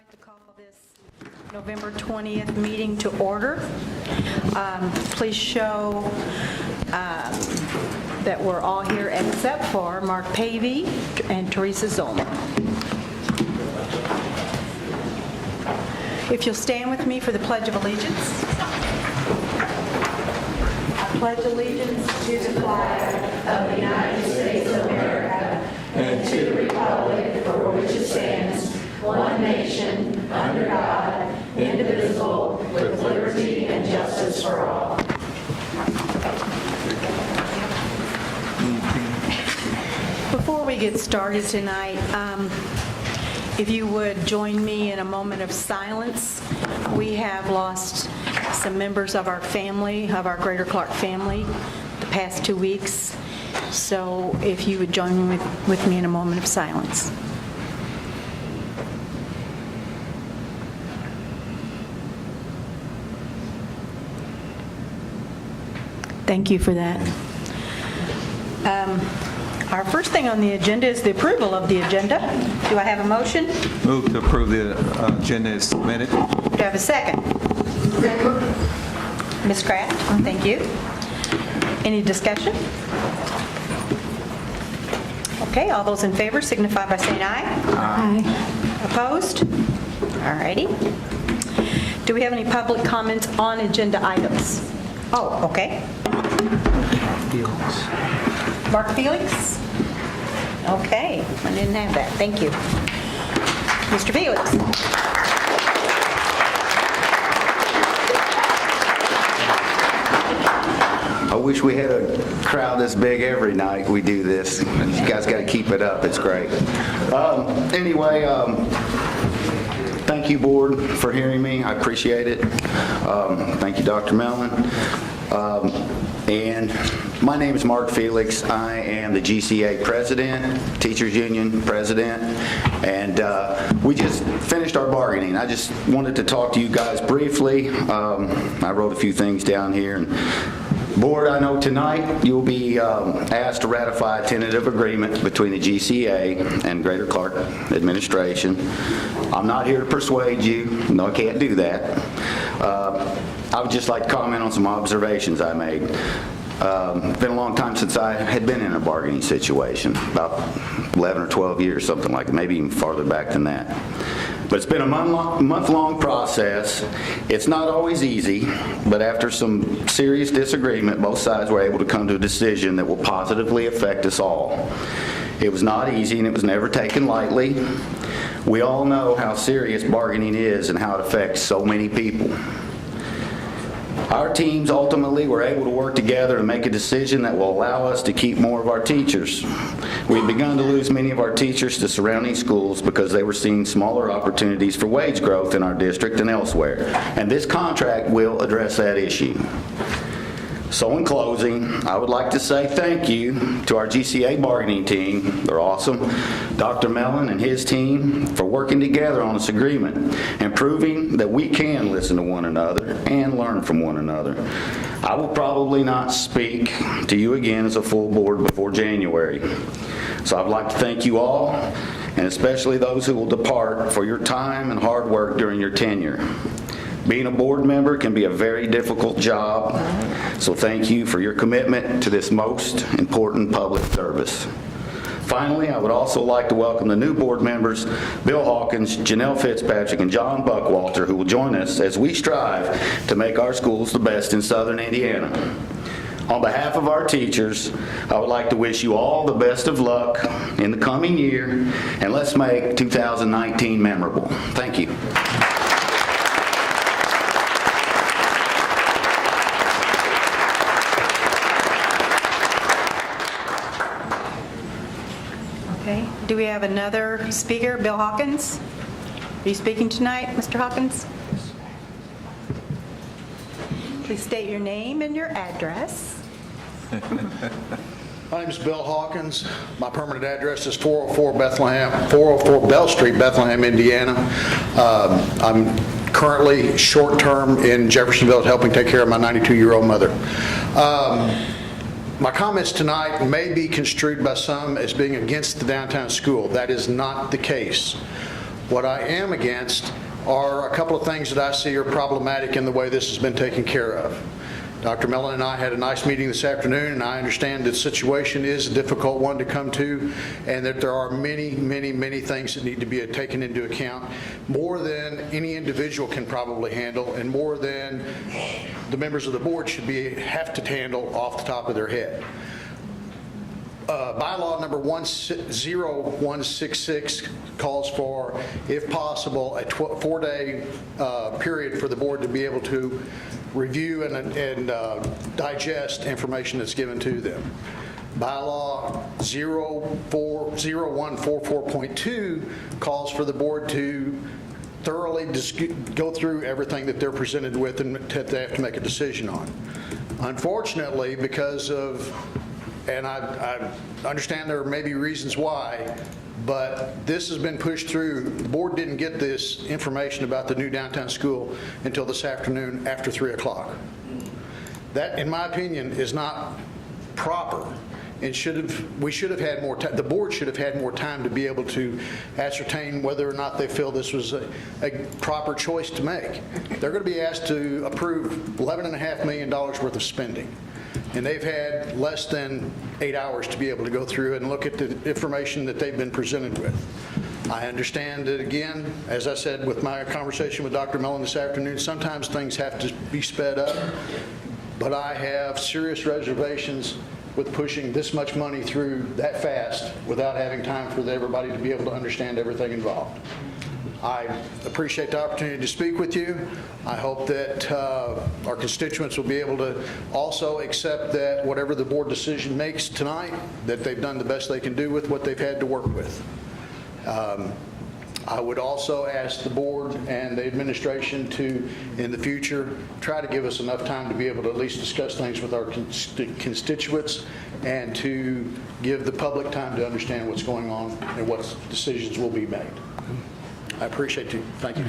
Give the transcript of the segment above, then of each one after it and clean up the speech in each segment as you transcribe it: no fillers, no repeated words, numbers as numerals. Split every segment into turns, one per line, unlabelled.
like to call this November 20th meeting to order. Please show that we're all here except for Mark Pavey and Teresa Zolmer. If you'll stand with me for the Pledge of Allegiance. I pledge allegiance to the flag of the United States of America and to the republic for which it stands, one nation, under God, indivisible, with liberty and justice for all. Before we get started tonight, if you would join me in a moment of silence. We have lost some members of our family, of our Greater Clark family, the past 2 weeks. So if you would join me with me in a moment of silence. Thank you for that. Our first thing on the agenda is the approval of the agenda. Do I have a motion?
Move to approve the agenda as submitted.
Do I have a second? Ms. Kraft, thank you. Any discussion? Okay, all those in favor signify by saying aye. Aye. Opposed? All righty. Do we have any public comments on agenda items? Oh, okay. Mark Felix? Okay, I didn't have that. Thank you. Mr. Felix?
I wish we had a crowd this big every night we do this. You guys got to keep it up. It's great. Anyway, thank you, board, for hearing me. I appreciate it. Thank you, Dr. Mellon. And my name is Mark Felix. I am the GCA president, Teachers Union president, and we just finished our bargaining. I just wanted to talk to you guys briefly. I wrote a few things down here. And board, I know tonight you'll be asked to ratify a tentative agreement between the GCA and Greater Clark administration. I'm not here to persuade you. No, I can't do that. I would just like to comment on some observations I made. It's been a long time since I had been in a bargaining situation, about 11 or 12 years, something like that, maybe even farther back than that. But it's been a month-long process. It's not always easy, but after some serious disagreement, both sides were able to come to a decision that will positively affect us all. It was not easy, and it was never taken lightly. We all know how serious bargaining is and how it affects so many people. Our teams ultimately were able to work together and make a decision that will allow us to keep more of our teachers. We've begun to lose many of our teachers to surrounding schools because they were seeing smaller opportunities for wage growth in our district and elsewhere. And this contract will address that issue. So in closing, I would like to say thank you to our GCA bargaining team. They're awesome. Dr. Mellon and his team for working together on this agreement and proving that we can listen to one another and learn from one another. I will probably not speak to you again as a full board before January. So I'd like to thank you all, and especially those who will depart, for your time and hard work during your tenure. Being a board member can be a very difficult job, so thank you for your commitment to this most important public service. Finally, I would also like to welcome the new board members, Bill Hawkins, Janelle Fitzpatrick, and John Buckwalter, who will join us as we strive to make our schools the best in Southern Indiana. On behalf of our teachers, I would like to wish you all the best of luck in the coming year, and let's make 2019 memorable. Thank you.
Okay. Do we have another speaker? Bill Hawkins? Are you speaking tonight, Mr. Hawkins? Please state your name and your address.
My name is Bill Hawkins. My permanent address is 404 Bell Street, Bethlehem, Indiana. I'm currently short-term in Jeffersonville helping take care of my 92-year-old mother. My comments tonight may be construed by some as being against the downtown school. That is not the case. What I am against are a couple of things that I see are problematic in the way this has been taken care of. Dr. Mellon and I had a nice meeting this afternoon, and I understand the situation is a difficult one to come to, and that there are many, many, many things that need to be taken into account, more than any individual can probably handle, and more than the members of the board should have to handle off the top of their head. Bylaw number 10166 calls for, if possible, a 4-day period for the board to be able to review and digest information that's given to them. Bylaw 0144.2 calls for the board to thoroughly go through everything that they're presented with and that they have to make a decision on. Unfortunately, because of, and I understand there may be reasons why, but this has been pushed through. The board didn't get this information about the new downtown school until this afternoon after 3 o'clock. That, in my opinion, is not proper. We should have had more time. The board should have had more time to be able to ascertain whether or not they feel this was a proper choice to make. They're going to be asked to approve $11.5 million worth of spending. And they've had less than 8 hours to be able to go through and look at the information that they've been presented with. I understand that, again, as I said with my conversation with Dr. Mellon this afternoon, sometimes things have to be sped up, but I have serious reservations with pushing this much money through that fast without having time for everybody to be able to understand everything involved. I appreciate the opportunity to speak with you. I hope that our constituents will be able to also accept that whatever the board decision makes tonight, that they've done the best they can do with what they've had to work with. I would also ask the board and the administration to, in the future, try to give us enough time to be able to at least discuss things with our constituents and to give the public time to understand what's going on and what decisions will be made. I appreciate you. Thank you.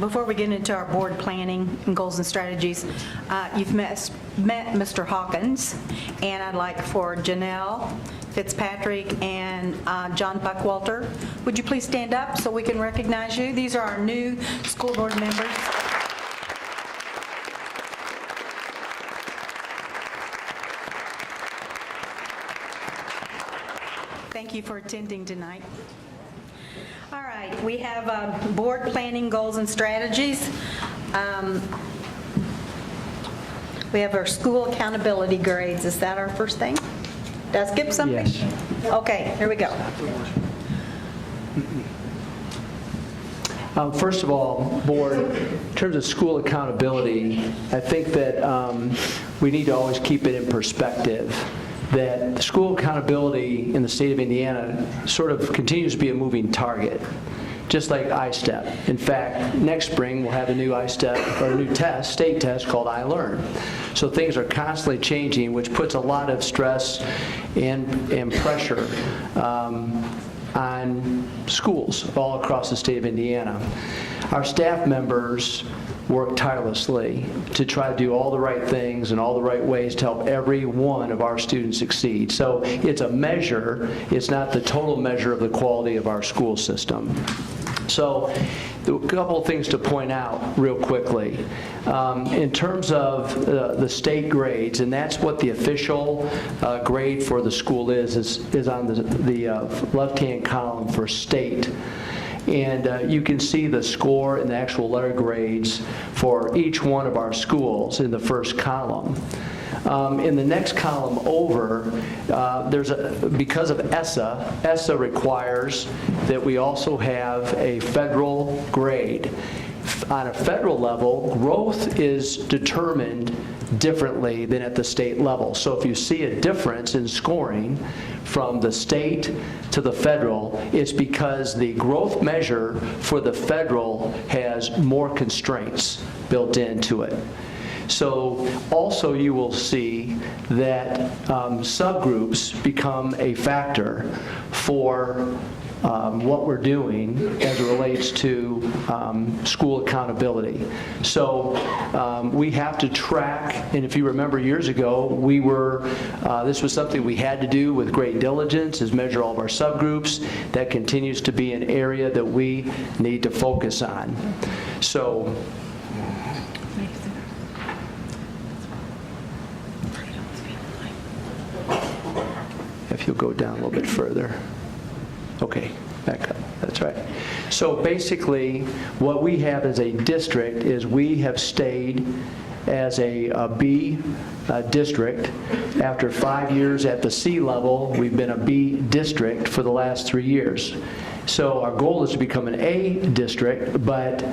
Before we get into our board planning and goals and strategies, you've met Mr. Hawkins, and I'd like for Janelle Fitzpatrick and John Buckwalter. Would you please stand up so we can recognize you? These are our new school board members. Thank you for attending tonight. All right, we have board planning goals and strategies. We have our school accountability grades. Is that our first thing? Did I skip something?
Yes.
Okay, here we go.
First of all, board, in terms of school accountability, I think that we need to always keep it in perspective that school accountability in the state of Indiana sort of continues to be a moving target, just like I-STEP. In fact, next spring we'll have a new I-STEP, or a new test, state test called I-Learn. So things are constantly changing, which puts a lot of stress and pressure on schools all across the state of Indiana. Our staff members work tirelessly to try to do all the right things and all the right ways to help every one of our students succeed. So it's a measure, it's not the total measure of the quality of our school system. So a couple of things to point out real quickly. In terms of the state grades, and that's what the official grade for the school is on the left-hand column for state. And you can see the score and the actual letter grades for each one of our schools in the first column. In the next column over, because of ESSA requires that we also have a federal grade. On a federal level, growth is determined differently than at the state level. So if you see a difference in scoring from the state to the federal, it's because the growth measure for the federal has more constraints built into it. So also you will see that subgroups become a factor for what we're doing as it relates to school accountability. So we have to track, and if you remember years ago, this was something we had to do with great diligence, is measure all of our subgroups. That continues to be an area that we need to focus on. So if you'll go down a little bit further. Okay, back up, that's right. So basically, what we have as a district is we have stayed as a B district. After 5 years at the C level, we've been a B district for the last 3 years. So our goal is to become an A district, but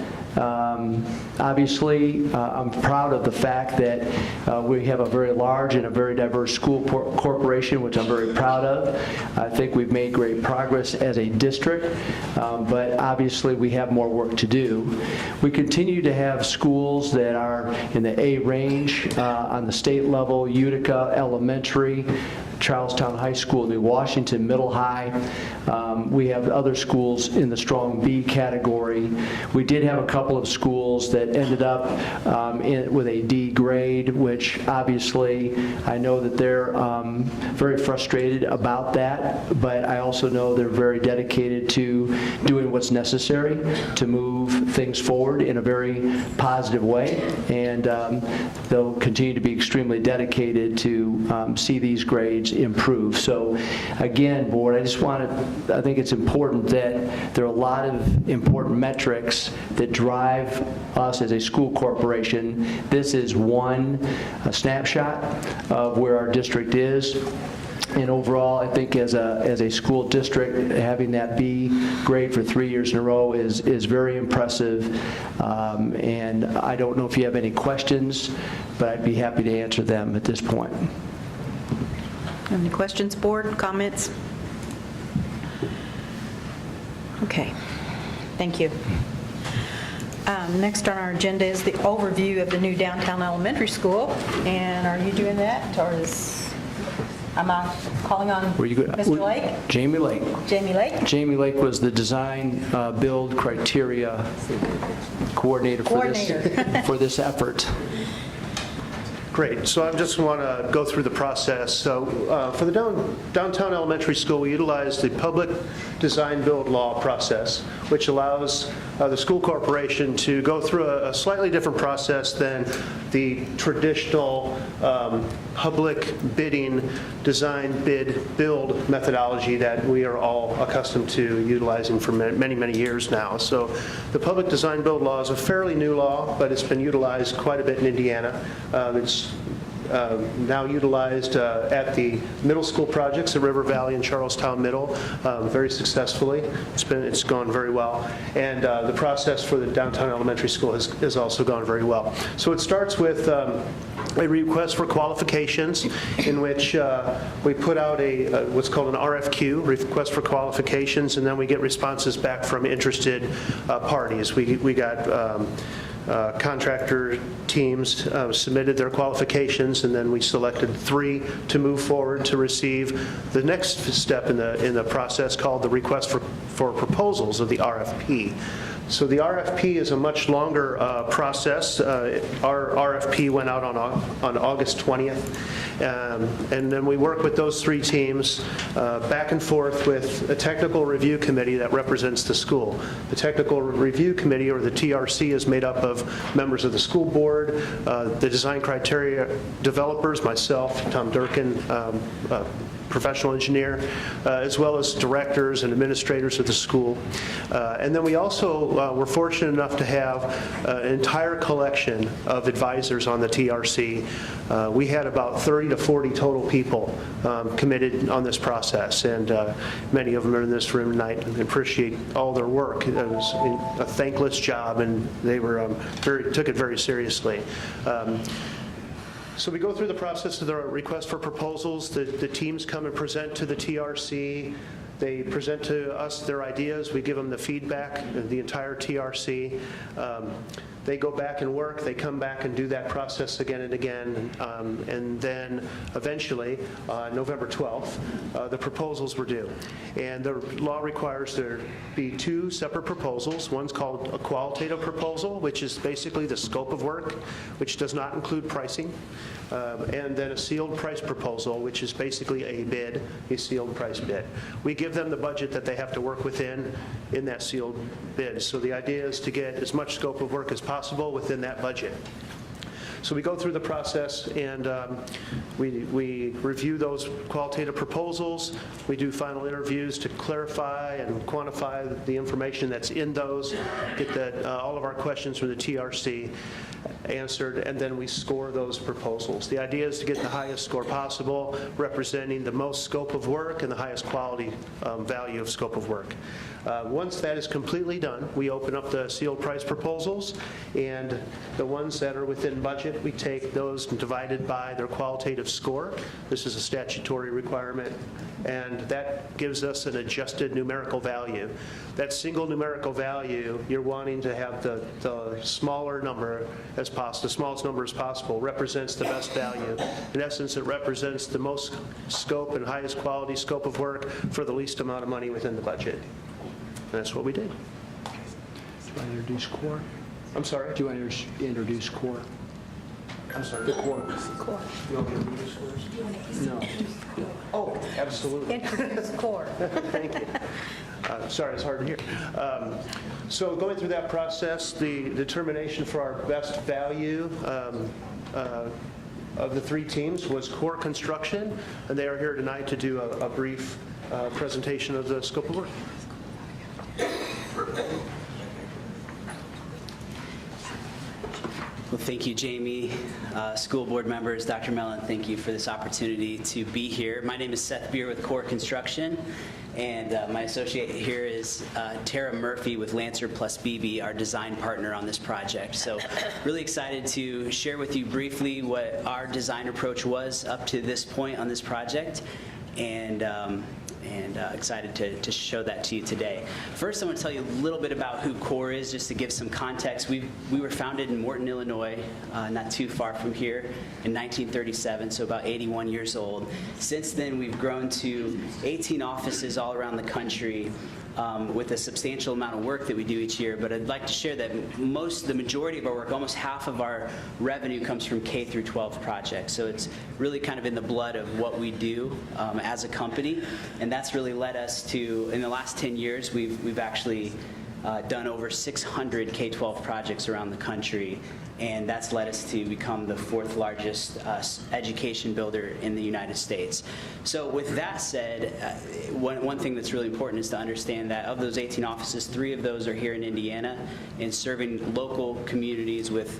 obviously I'm proud of the fact that we have a very large and a very diverse school corporation, which I'm very proud of. I think we've made great progress as a district, but obviously we have more work to do. We continue to have schools that are in the A range on the state level: Utica Elementary, Charlestown High School, New Washington Middle High. We have other schools in the strong B category. We did have a couple of schools that ended up with a D grade, which obviously I know that they're very frustrated about that, but I also know they're very dedicated to doing what's necessary to move things forward in a very positive way, and they'll continue to be extremely dedicated to see these grades improve. So again, board, I think it's important that there are a lot of important metrics that drive us as a school corporation. This is one snapshot of where our district is. And overall, I think as a school district, having that B grade for 3 years in a row is very impressive. And I don't know if you have any questions, but I'd be happy to answer them at this point.
Any questions, board, comments? Okay, thank you. Next on our agenda is the overview of the new downtown elementary school. And are you doing that, or am I calling on Mr. Lake?
Jamie Lake.
Jamie Lake?
Jamie Lake was the design build criteria coordinator for this effort.
Great. So I just want to go through the process. So for the downtown elementary school, we utilized the public design build law process, which allows the school corporation to go through a slightly different process than the traditional public bidding design bid build methodology that we are all accustomed to utilizing for many, many years now. So the public design build law is a fairly new law, but it's been utilized quite a bit in Indiana. It's now utilized at the middle school projects at River Valley and Charlestown Middle very successfully. It's gone very well, and the process for the downtown elementary school has also gone very well. So it starts with a request for qualifications, in which we put out what's called an RFQ, request for qualifications, and then we get responses back from interested parties. We got contractor teams submitted their qualifications, and then we selected 3 to move forward to receive the next step in the process, called the request for proposals, of the RFP. So the RFP is a much longer process. Our RFP went out on August 20th, and then we work with those 3 teams back and forth with a technical review committee that represents the school. The technical review committee, or the TRC, is made up of members of the school board, the design criteria developers, myself, Tom Durkin, professional engineer, as well as directors and administrators of the school. And then we also were fortunate enough to have an entire collection of advisors on the TRC. We had about 30 to 40 total people committed on this process, and many of them are in this room tonight, and appreciate all their work. It was a thankless job, and they were took it very seriously. So we go through the process of the request for proposals. The teams come and present to the TRC. They present to us their ideas. We give them the feedback, the entire TRC. They go back and work, they come back and do that process again and again, and then eventually, November 12th, the proposals were due. And the law requires there be 2 separate proposals. One's called a qualitative proposal, which is basically the scope of work, which does not include pricing, and then a sealed price proposal, which is basically a bid, a sealed price bid. We give them the budget that they have to work within in that sealed bid. So the idea is to get as much scope of work as possible within that budget. So we go through the process, and we review those qualitative proposals. We do final interviews to clarify and quantify the information that's in those, get all of our questions from the TRC answered, and then we score those proposals. The idea is to get the highest score possible, representing the most scope of work and the highest quality value of scope of work. Once that is completely done, we open up the sealed price proposals, and the ones that are within budget, we take those and divide it by their qualitative score. This is a statutory requirement, and that gives us an adjusted numerical value. That single numerical value, you're wanting to have the smaller number as possible, the smallest number as possible, represents the best value. In essence, it represents the most scope and highest quality scope of work for the least amount of money within the budget. And that's what we did.
Do you want to introduce CORE?
I'm sorry?
Do you want to introduce CORE?
I'm sorry. The core. You want me to introduce scores?
No.
Oh, absolutely.
Introduce core.
Thank you. Sorry, it's hard to hear. So going through that process, the determination for our best value of the 3 teams was Core Construction, and they are here tonight to do a brief presentation of the scope of work.
Well, thank you, Jamie, school board members, Dr. Mellon, thank you for this opportunity to be here. My name is Seth Beer with Core Construction, and my associate here is Tara Murphy with Lancer plus BB, our design partner on this project. So really excited to share with you briefly what our design approach was up to this point on this project, and excited to show that to you today. First, I want to tell you a little bit about who CORE is, just to give some context. We were founded in Morton, Illinois, not too far from here, in 1937, so about 81 years old. Since then, we've grown to 18 offices all around the country, with a substantial amount of work that we do each year. But I'd like to share that the majority of our work, almost half of our revenue, comes from K through 12 projects. So it's really kind of in the blood of what we do as a company, and that's really led us to, in the last 10 years, we've actually done over 600 K-12 projects around the country, and that's led us to become the 4th largest education builder in the United States. So with that said, one thing that's really important is to understand that of those 18 offices, 3 of those are here in Indiana, and serving local communities with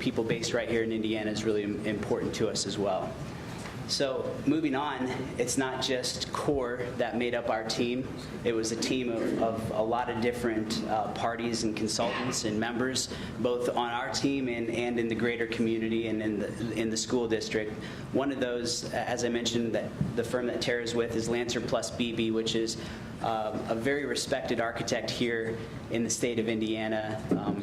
people based right here in Indiana is really important to us as well. So moving on, it's not just CORE that made up our team. It was a team of a lot of different parties and consultants and members, both on our team and in the greater community and in the school district. One of those, as I mentioned, that the firm that Tara's with is Lancer plus BB, which is a very respected architect here in the state of Indiana,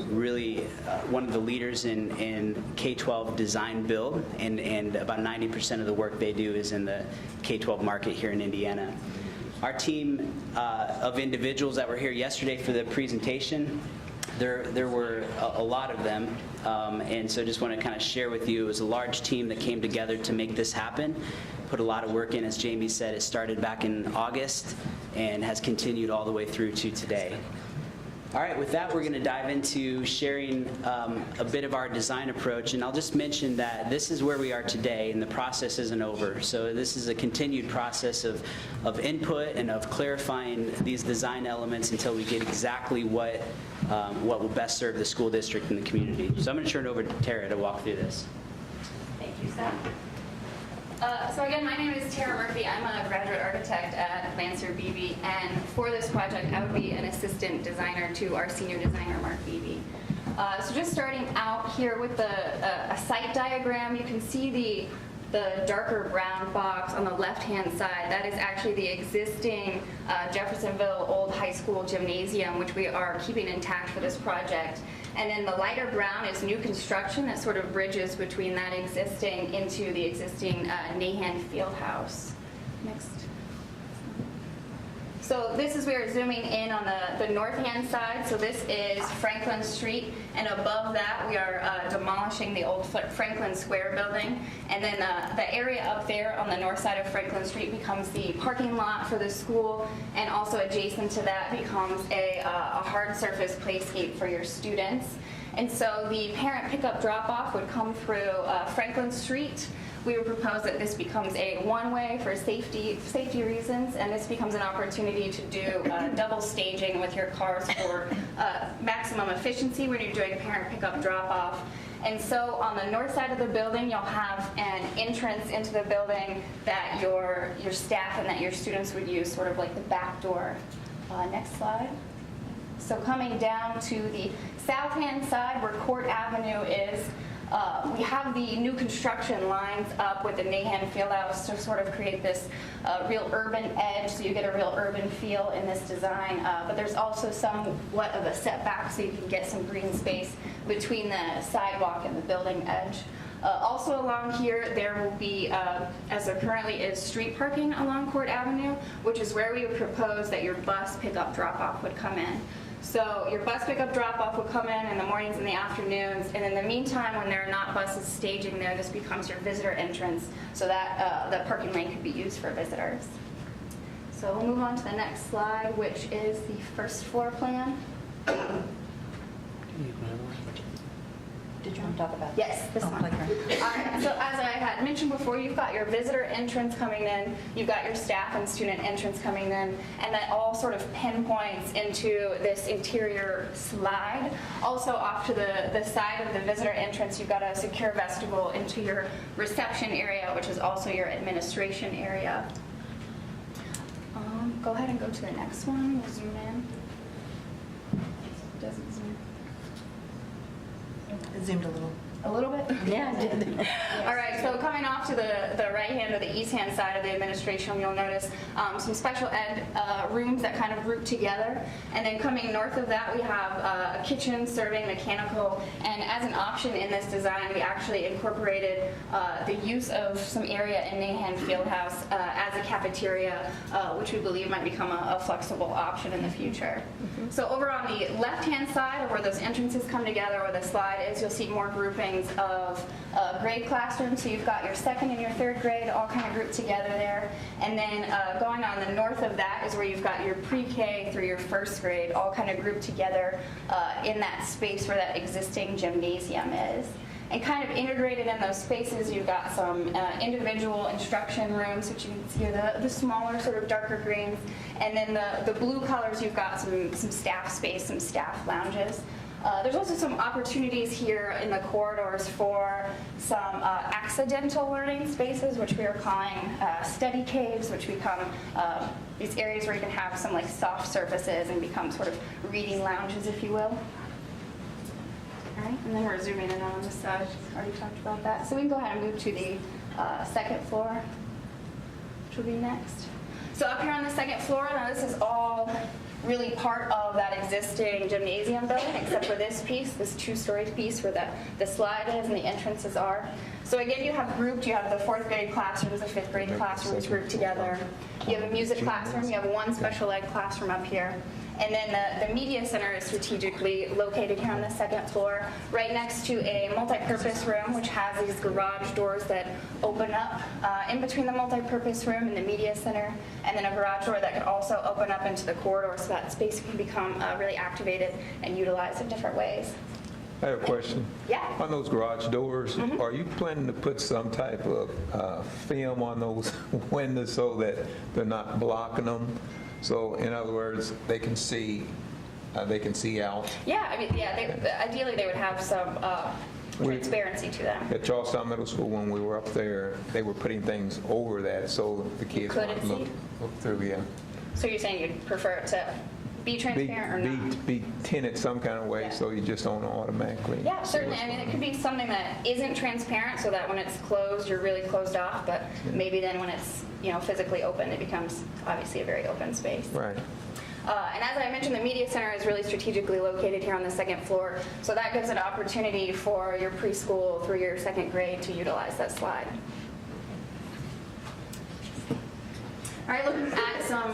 really one of the leaders in K-12 design build, and about 90% of the work they do is in the K-12 market here in Indiana. Our team of individuals that were here yesterday for the presentation, there were a lot of them, and so just want to kind of share with you, it was a large team that came together to make this happen, put a lot of work in. As Jamie said, it started back in August and has continued all the way through to today. All right, with that, we're going to dive into sharing a bit of our design approach, and I'll just mention that this is where we are today, and the process isn't over. So this is a continued process of input and of clarifying these design elements until we get exactly what will best serve the school district and the community. So I'm going to turn it over to Tara to walk through this.
Thank you, Seth. So again, my name is Tara Murphy. I'm a graduate architect at Lancer BB, and for this project, I would be an assistant designer to our senior designer, Mark Beebe. So just starting out here with a site diagram, you can see The darker brown box on the left-hand side, that is actually the existing Jeffersonville Old High School Gymnasium, which we are keeping intact for this project. And then the lighter brown is new construction that sort of bridges between that existing into the existing Nahan Fieldhouse. Next. So this is, we are zooming in on the north-hand side. So this is Franklin Street, and above that we are demolishing the old Franklin Square building. And then the area up there on the north side of Franklin Street becomes the parking lot for the school, and also adjacent to that becomes a hard surface playscape for your students. And so the parent pickup drop-off would come through Franklin Street. We would propose that this becomes a one-way for safety reasons, and this becomes an opportunity to do double staging with your cars for maximum efficiency when you're doing parent pickup drop-off. And so on the north side of the building, you'll have an entrance into the building that your staff and that your students would use, sort of like the back door. Next slide. So coming down to the south-hand side where Court Avenue is, we have the new construction lines up with the Nahan Fieldhouse to sort of create this real urban edge, so you get a real urban feel in this design. But there's also somewhat of a setback, so you can get some green space between the sidewalk and the building edge. Also along here, there will be, as there currently is, street parking along Court Avenue, which is where we would propose that your bus pickup drop-off would come in. So your bus pickup drop-off will come in the mornings and the afternoons, and in the meantime, when there are not buses staging there, this becomes your visitor entrance, so that the parking lane could be used for visitors. So we'll move on to the next slide, which is the first floor plan.
Did you want to talk about?
Yes, this one.
playground.
All right, so as I had mentioned before, you've got your visitor entrance coming in, you've got your staff and student entrance coming in, and that all sort of pinpoints into this interior slide. Also off to the side of the visitor entrance, you've got a secure vestibule into your reception area, which is also your administration area. Go ahead and go to the next one. We'll zoom in. Doesn't zoom.
It zoomed a little.
A little bit?
Yeah, it did.
All right, so coming off to the right hand or the east hand side of the administration, you'll notice some special ed rooms that kind of group together. And then coming north of that, we have a kitchen serving mechanical. And as an option in this design, we actually incorporated the use of some area in Nahan Fieldhouse as a cafeteria, which we believe might become a flexible option in the future. So over on the left-hand side, where those entrances come together, where the slide is, you'll see more groupings of grade classrooms. So you've got your second and your third grade all kind of grouped together there. And then going on the north of that is where you've got your pre-K through your first grade all kind of grouped together in that space where that existing gymnasium is. And kind of integrated in those spaces, you've got some individual instruction rooms, which you can see are the smaller, sort of darker greens. And then the blue colors, you've got some staff space, some staff lounges. There's also some opportunities here in the corridors for some accidental learning spaces, which we are calling study caves, which become these areas where you can have some like soft surfaces and become sort of reading lounges, if you will. All right, and then we're zooming in on this side. Already talked about that. So we can go ahead and move to the second floor, which will be next. So up here on the second floor, now this is all really part of that existing gymnasium building, except for this piece, this two-story piece where the slide is and the entrances are. So again, you have the fourth grade classrooms, the fifth grade classrooms grouped together. You have a music classroom, you have one special ed classroom up here. And then the media center is strategically located here on the second floor, right next to a multi-purpose room, which has these garage doors that open up in between the multi-purpose room and the media center, and then a garage door that can also open up into the corridor so that space can become really activated and utilized in different ways.
I have a question.
Yeah.
On those garage doors, are you planning to put some type of film on those windows so that they're not blocking them? So in other words, they can see out.
Yeah, I mean, yeah. Ideally, they would have some transparency to them.
At Charlestown Middle School, when we were up there, they were putting things over that so the kids
Couldn't
would look through. Yeah.
So you're saying you'd prefer it to be transparent or not.
Be tinted some kind of way,
Yeah.
so you just don't automatically.
Yeah, certainly. I mean, it could be something that isn't transparent, so that when it's closed, you're really closed off, but maybe then when it's, physically open, it becomes obviously a very open space.
Right.
And as I mentioned, the media center is really strategically located here on the second floor, so that gives an opportunity for your preschool through your second grade to utilize that slide. All right, looking at some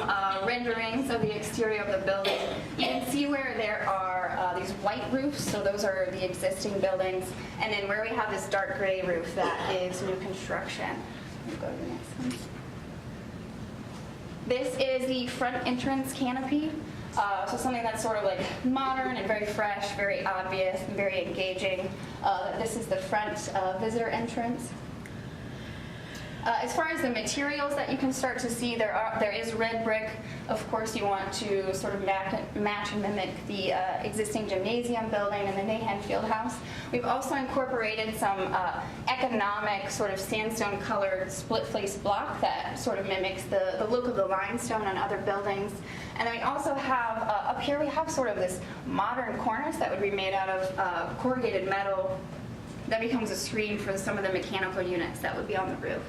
renderings of the exterior of the building, you can see where there are these white roofs, so those are the existing buildings, and then where we have this dark gray roof, that is new construction. We'll go to the next one. This is the front entrance canopy, so something that's sort of like modern and very fresh, very obvious, and very engaging. This is the front visitor entrance. As far as the materials that you can start to see, there is red brick. Of course, you want to sort of match and mimic the existing gymnasium building and the Nahan Fieldhouse. We've also incorporated some economic sort of sandstone colored split face block that sort of mimics the look of the limestone on other buildings. And then we also have, up here we have sort of this modern cornice that would be made out of corrugated metal that becomes a screen for some of the mechanical units that would be on the roof.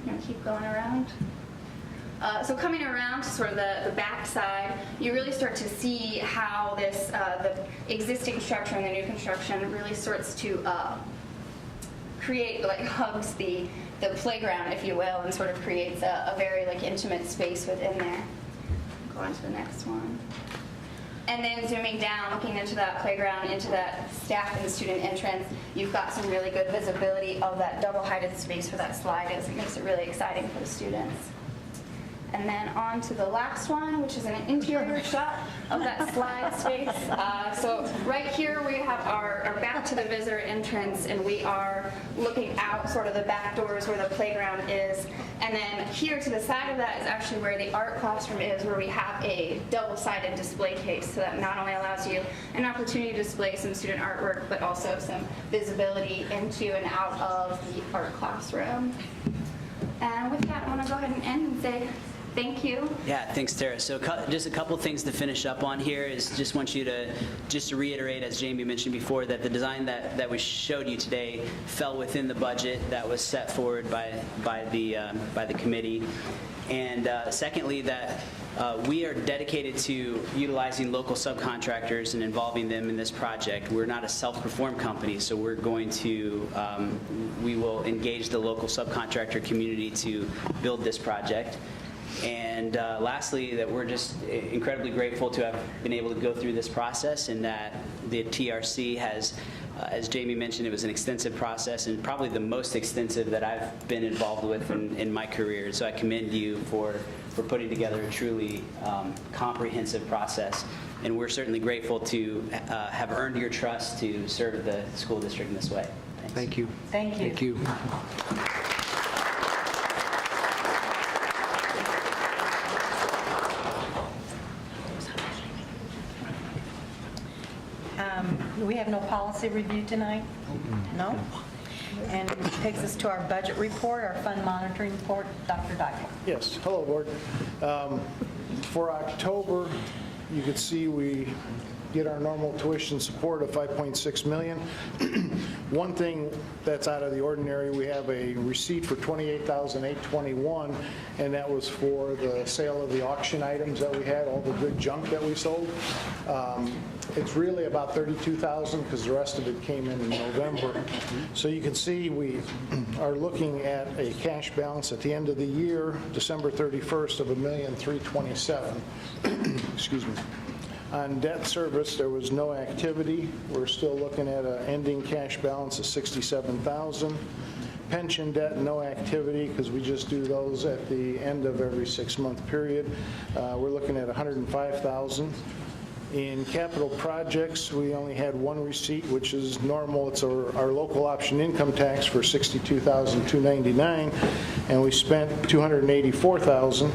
I'm going to keep going around. So coming around to sort of the back side, you really start to see how this, the existing structure and the new construction really starts to create, like hugs the playground, if you will, and sort of creates a very like intimate space within there. Go on to the next one. And then zooming down, looking into that playground, into that staff and student entrance, you've got some really good visibility of that double-heighted space for that slide. It makes it really exciting for the students. And then on to the last one, which is an interior shot of that slide space. So right here we have our back to the visitor entrance, and we are looking out sort of the back doors where the playground is. And then here to the side of that is actually where the art classroom is, where we have a double-sided display case. So that not only allows you an opportunity to display some student artwork, but also some visibility into and out of the art classroom. And with that, I want to go ahead and end and say thank you.
Yeah, thanks, Tara. So just a couple things to finish up on here is just want you to reiterate, as Jamie mentioned before, that the design that we showed you today fell within the budget that was set forward by the committee. And secondly, that we are dedicated to utilizing local subcontractors and involving them in this project. We're not a self-perform company, so we're going to, we will engage the local subcontractor community to build this project. And lastly, that we're just incredibly grateful to have been able to go through this process, and that the TRC has, as Jamie mentioned, it was an extensive process and probably the most extensive that I've been involved with in my career. So I commend you for putting together a truly comprehensive process. And we're certainly grateful to have earned your trust to serve the school district in this way. Thanks.
Thank you.
Thank you.
Thank you.
We have no policy review tonight? No? And it takes us to our budget report, our fund monitoring report. Dr. Dykle.
Yes, hello, Board. For October, you could see we get our normal tuition support of $5.6 million. One thing that's out of the ordinary, we have a receipt for $28,821, and that was for the sale of the auction items that we had, all the good junk that we sold. It's really about $32,000 because the rest of it came in November. So you can see we are looking at a cash balance at the end of the year, December 31st, of $1,327,000. Excuse me. On debt service, there was no activity. We're still looking at an ending cash balance of $67,000. Pension debt, no activity because we just do those at the end of every 6-month period. We're looking at $105,000. In capital projects, we only had one receipt, which is normal. It's our local option income tax for $62,299, and we spent $284,000.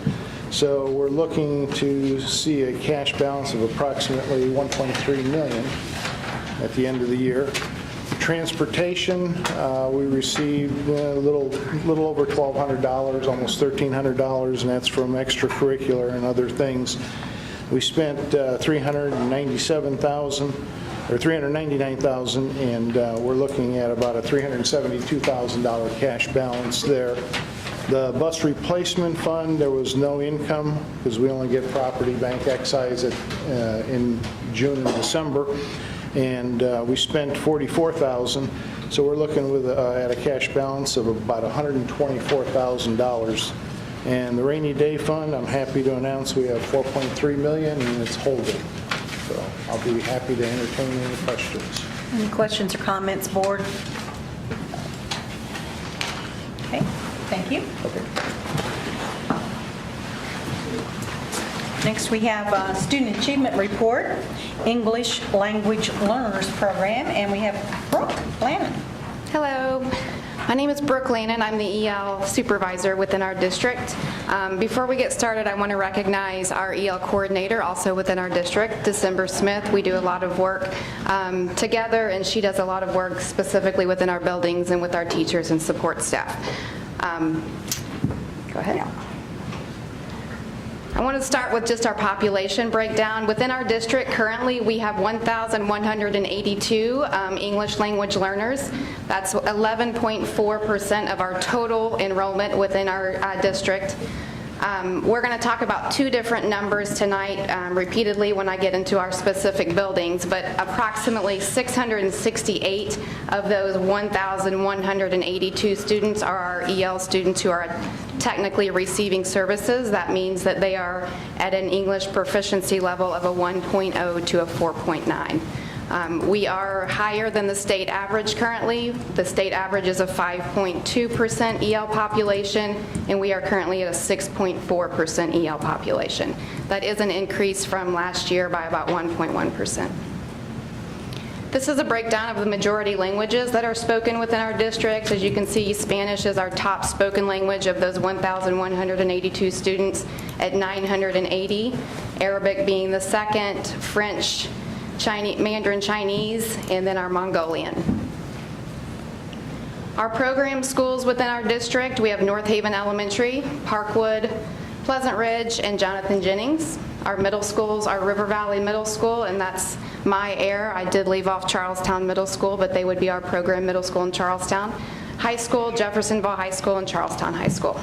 So we're looking to see a cash balance of approximately $1.3 million at the end of the year. Transportation, we received a little over $1,200, almost $1,300, and that's from extracurricular and other things. We spent $397,000 or $399,000, and we're looking at about a $372,000 cash balance there. The bus replacement fund, there was no income because we only get property bank excise in June and December, and we spent $44,000. So we're looking at a cash balance of about $124,000. And the rainy day fund, I'm happy to announce we have $4.3 million, and it's holding. So I'll be happy to entertain any questions.
Any questions or comments, board? Okay, thank you. Next, we have a Student Achievement Report, English Language Learners Program, and we have Brooke Lannon.
Hello, my name is Brooke Lannon. I'm the EL supervisor within our district. Before we get started, I want to recognize our EL coordinator also within our district, December Smith. We do a lot of work together, and she does a lot of work specifically within our buildings and with our teachers and support staff. Go ahead. I want to start with just our population breakdown. Within our district, currently, we have 1,182 English language learners. That's 11.4% of our total enrollment within our district. We're going to talk about two different numbers tonight repeatedly when I get into our specific buildings, but approximately 668 of those 1,182 students are our EL students who are technically receiving services. That means that they are at an English proficiency level of a 1.0 to a 4.9. We are higher than the state average currently. The state average is a 5.2% EL population, and we are currently at a 6.4% EL population. That is an increase from last year by about 1.1%. This is a breakdown of the majority languages that are spoken within our district. As you can see, Spanish is our top spoken language of those 1,182 students at 980, Arabic being the second, French, Mandarin Chinese, and then our Mongolian. Our program schools within our district, we have North Haven Elementary, Parkwood, Pleasant Ridge, and Jonathan Jennings. Our middle schools are River Valley Middle School, and that's my error. I did leave off Charlestown Middle School, but they would be our program middle school in Charlestown. High School, Jeffersonville High School, and Charlestown High School.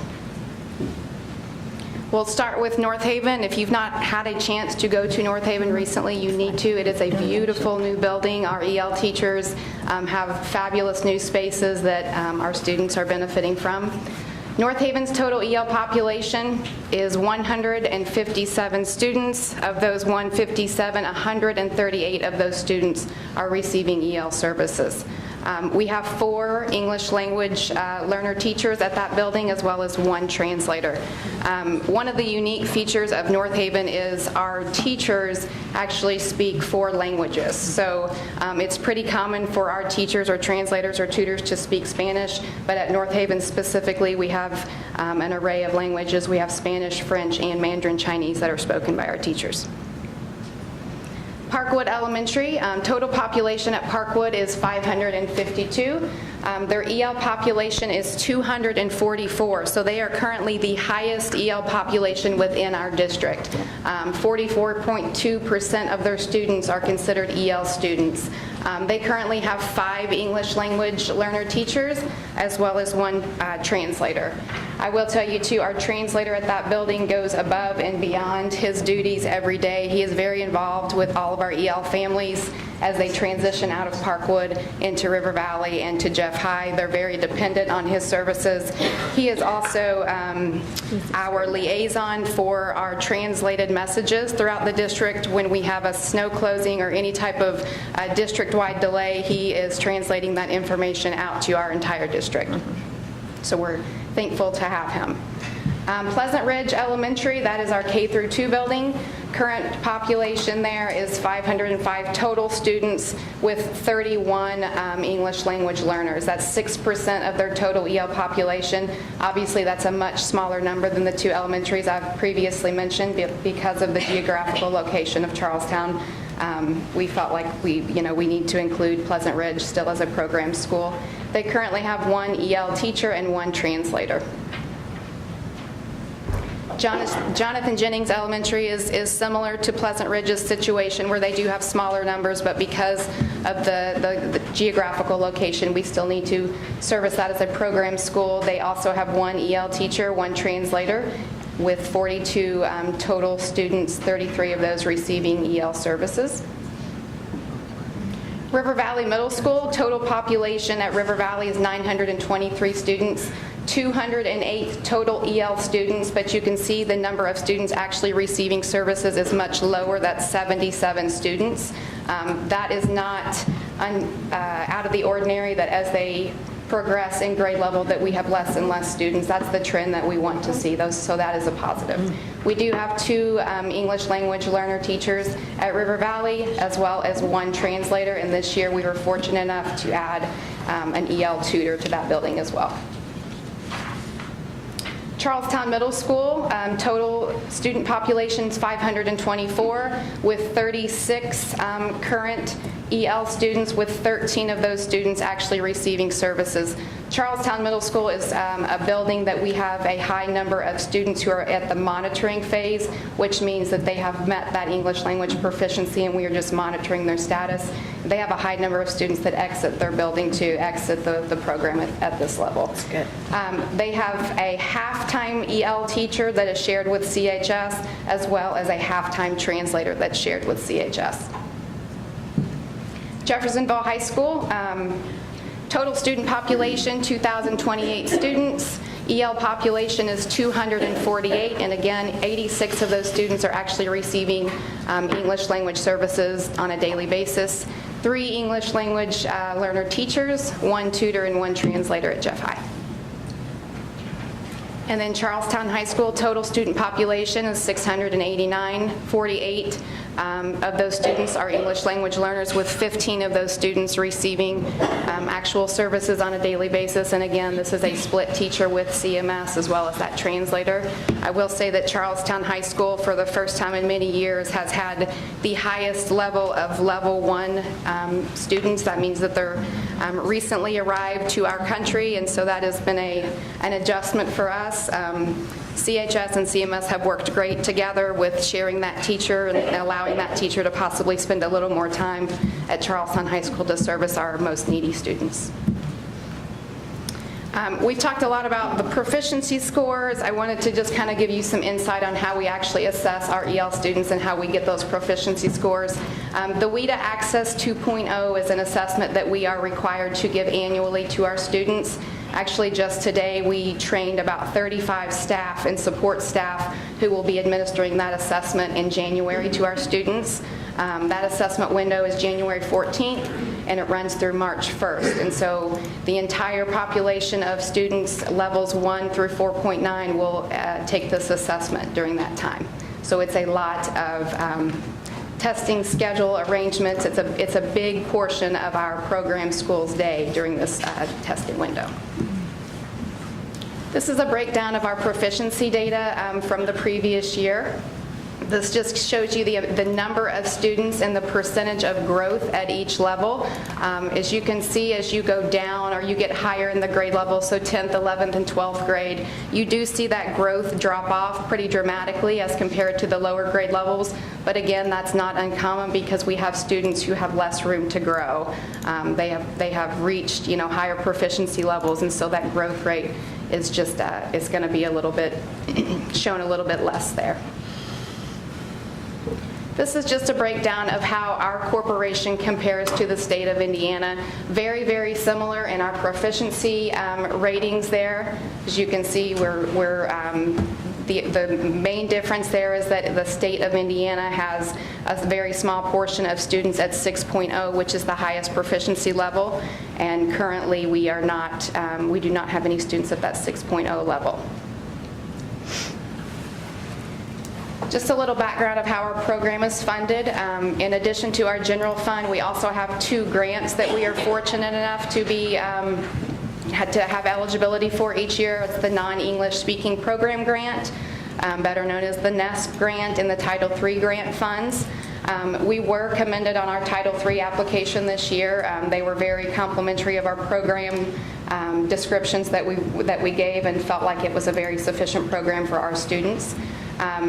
We'll start with North Haven. If you've not had a chance to go to North Haven recently, you need to. It is a beautiful new building. Our EL teachers have fabulous new spaces that our students are benefiting from. North Haven's total EL population is 157 students. Of those 157, 138 of those students are receiving EL services. We have 4 English language learner teachers at that building, as well as 1 translator. One of the unique features of North Haven is our teachers actually speak 4 languages. So it's pretty common for our teachers or translators or tutors to speak Spanish, but at North Haven specifically, we have an array of languages. We have Spanish, French, and Mandarin Chinese that are spoken by our teachers. Parkwood Elementary, total population at Parkwood is 552. Their EL population is 244, so they are currently the highest EL population within our district. 44.2% of their students are considered EL students. They currently have 5 English language learner teachers, as well as 1 translator. I will tell you too, our translator at that building goes above and beyond his duties every day. He is very involved with all of our EL families as they transition out of Parkwood into River Valley and to Jeff High. They're very dependent on his services. He is also our liaison for our translated messages throughout the district. When we have a snow closing or any type of district-wide delay, he is translating that information out to our entire district. So we're thankful to have him. Pleasant Ridge Elementary, that is our K through 2 building. Current population there is 505 total students with 31 English language learners. That's 6% of their total EL population. Obviously, that's a much smaller number than the 2 elementaries I've previously mentioned because of the geographical location of Charlestown. We felt like we need to include Pleasant Ridge still as a program school. They currently have 1 EL teacher and 1 translator. Jonathan Jennings Elementary is similar to Pleasant Ridge's situation where they do have smaller numbers, but because of the geographical location, we still need to service that as a program school. They also have one EL teacher, one translator, with 42 total students, 33 of those receiving EL services. River Valley Middle School, total population at River Valley is 923 students, 208 total EL students, but you can see the number of students actually receiving services is much lower. That's 77 students. That is not out of the ordinary, that as they progress in grade level that we have less and less students. That's the trend that we want to see, those, so that is a positive. We do have 2 English language learner teachers at River Valley, as well as 1 translator, and this year we were fortunate enough to add an EL tutor to that building as well. Charlestown Middle School, total student population is 524, with 36 current EL students, with 13 of those students actually receiving services. Charlestown Middle School is a building that we have a high number of students who are at the monitoring phase, which means that they have met that English language proficiency and we are just monitoring their status. They have a high number of students that exit their building to exit the program at this level. That's good. They have a half-time EL teacher that is shared with CHS, as well as a half-time translator that's shared with CHS. Jeffersonville High School, total student population, 2,028 students. EL population is 248, and again, 86 of those students are actually receiving English language services on a daily basis. 3 English language learner teachers, 1 tutor, and 1 translator at Jeff High. And then Charlestown High School, total student population is 689, 48 of those students are English language learners, with 15 of those students receiving actual services on a daily basis. And again, this is a split teacher with CMS as well as that translator. I will say that Charlestown High School, for the first time in many years, has had the highest level of level 1 students. That means that they're recently arrived to our country, and so that has been an adjustment for us. CHS and CMS have worked great together with sharing that teacher and allowing that teacher to possibly spend a little more time at Charlestown High School to service our most needy students. We've talked a lot about the proficiency scores. I wanted to just kind of give you some insight on how we actually assess our EL students and how we get those proficiency scores. The WIDA Access 2.0 is an assessment that we are required to give annually to our students. Actually, just today, we trained about 35 staff and support staff who will be administering that assessment in January to our students. That assessment window is January 14th, and it runs through March 1st. And so the entire population of students, levels 1 through 4.9, will take this assessment during that time. So it's a lot of testing schedule arrangements. It's a big portion of our program school's day during this testing window. This is a breakdown of our proficiency data from the previous year. This just shows you the number of students and the percentage of growth at each level. As you can see, as you go down or you get higher in the grade level, so 10th, 11th, and 12th grade, you do see that growth drop off pretty dramatically as compared to the lower grade levels. But again, that's not uncommon because we have students who have less room to grow. They have reached, higher proficiency levels, and so that growth rate is just is going to be a little bit shown a little bit less there. This is just a breakdown of how our corporation compares to the state of Indiana. Very, very similar in our proficiency ratings there. As you can see, the main difference there is that the state of Indiana has a very small portion of students at 6.0, which is the highest proficiency level, and currently we do not have any students at that 6.0 level. Just a little background of how our program is funded. In addition to our general fund, we also have 2 grants that we are fortunate enough to have eligibility for each year. It's the Non-English Speaking Program Grant, better known as the NESP grant, and the Title III grant funds. We were commended on our Title III application this year. They were very complimentary of our program descriptions that we gave and felt like it was a very sufficient program for our students.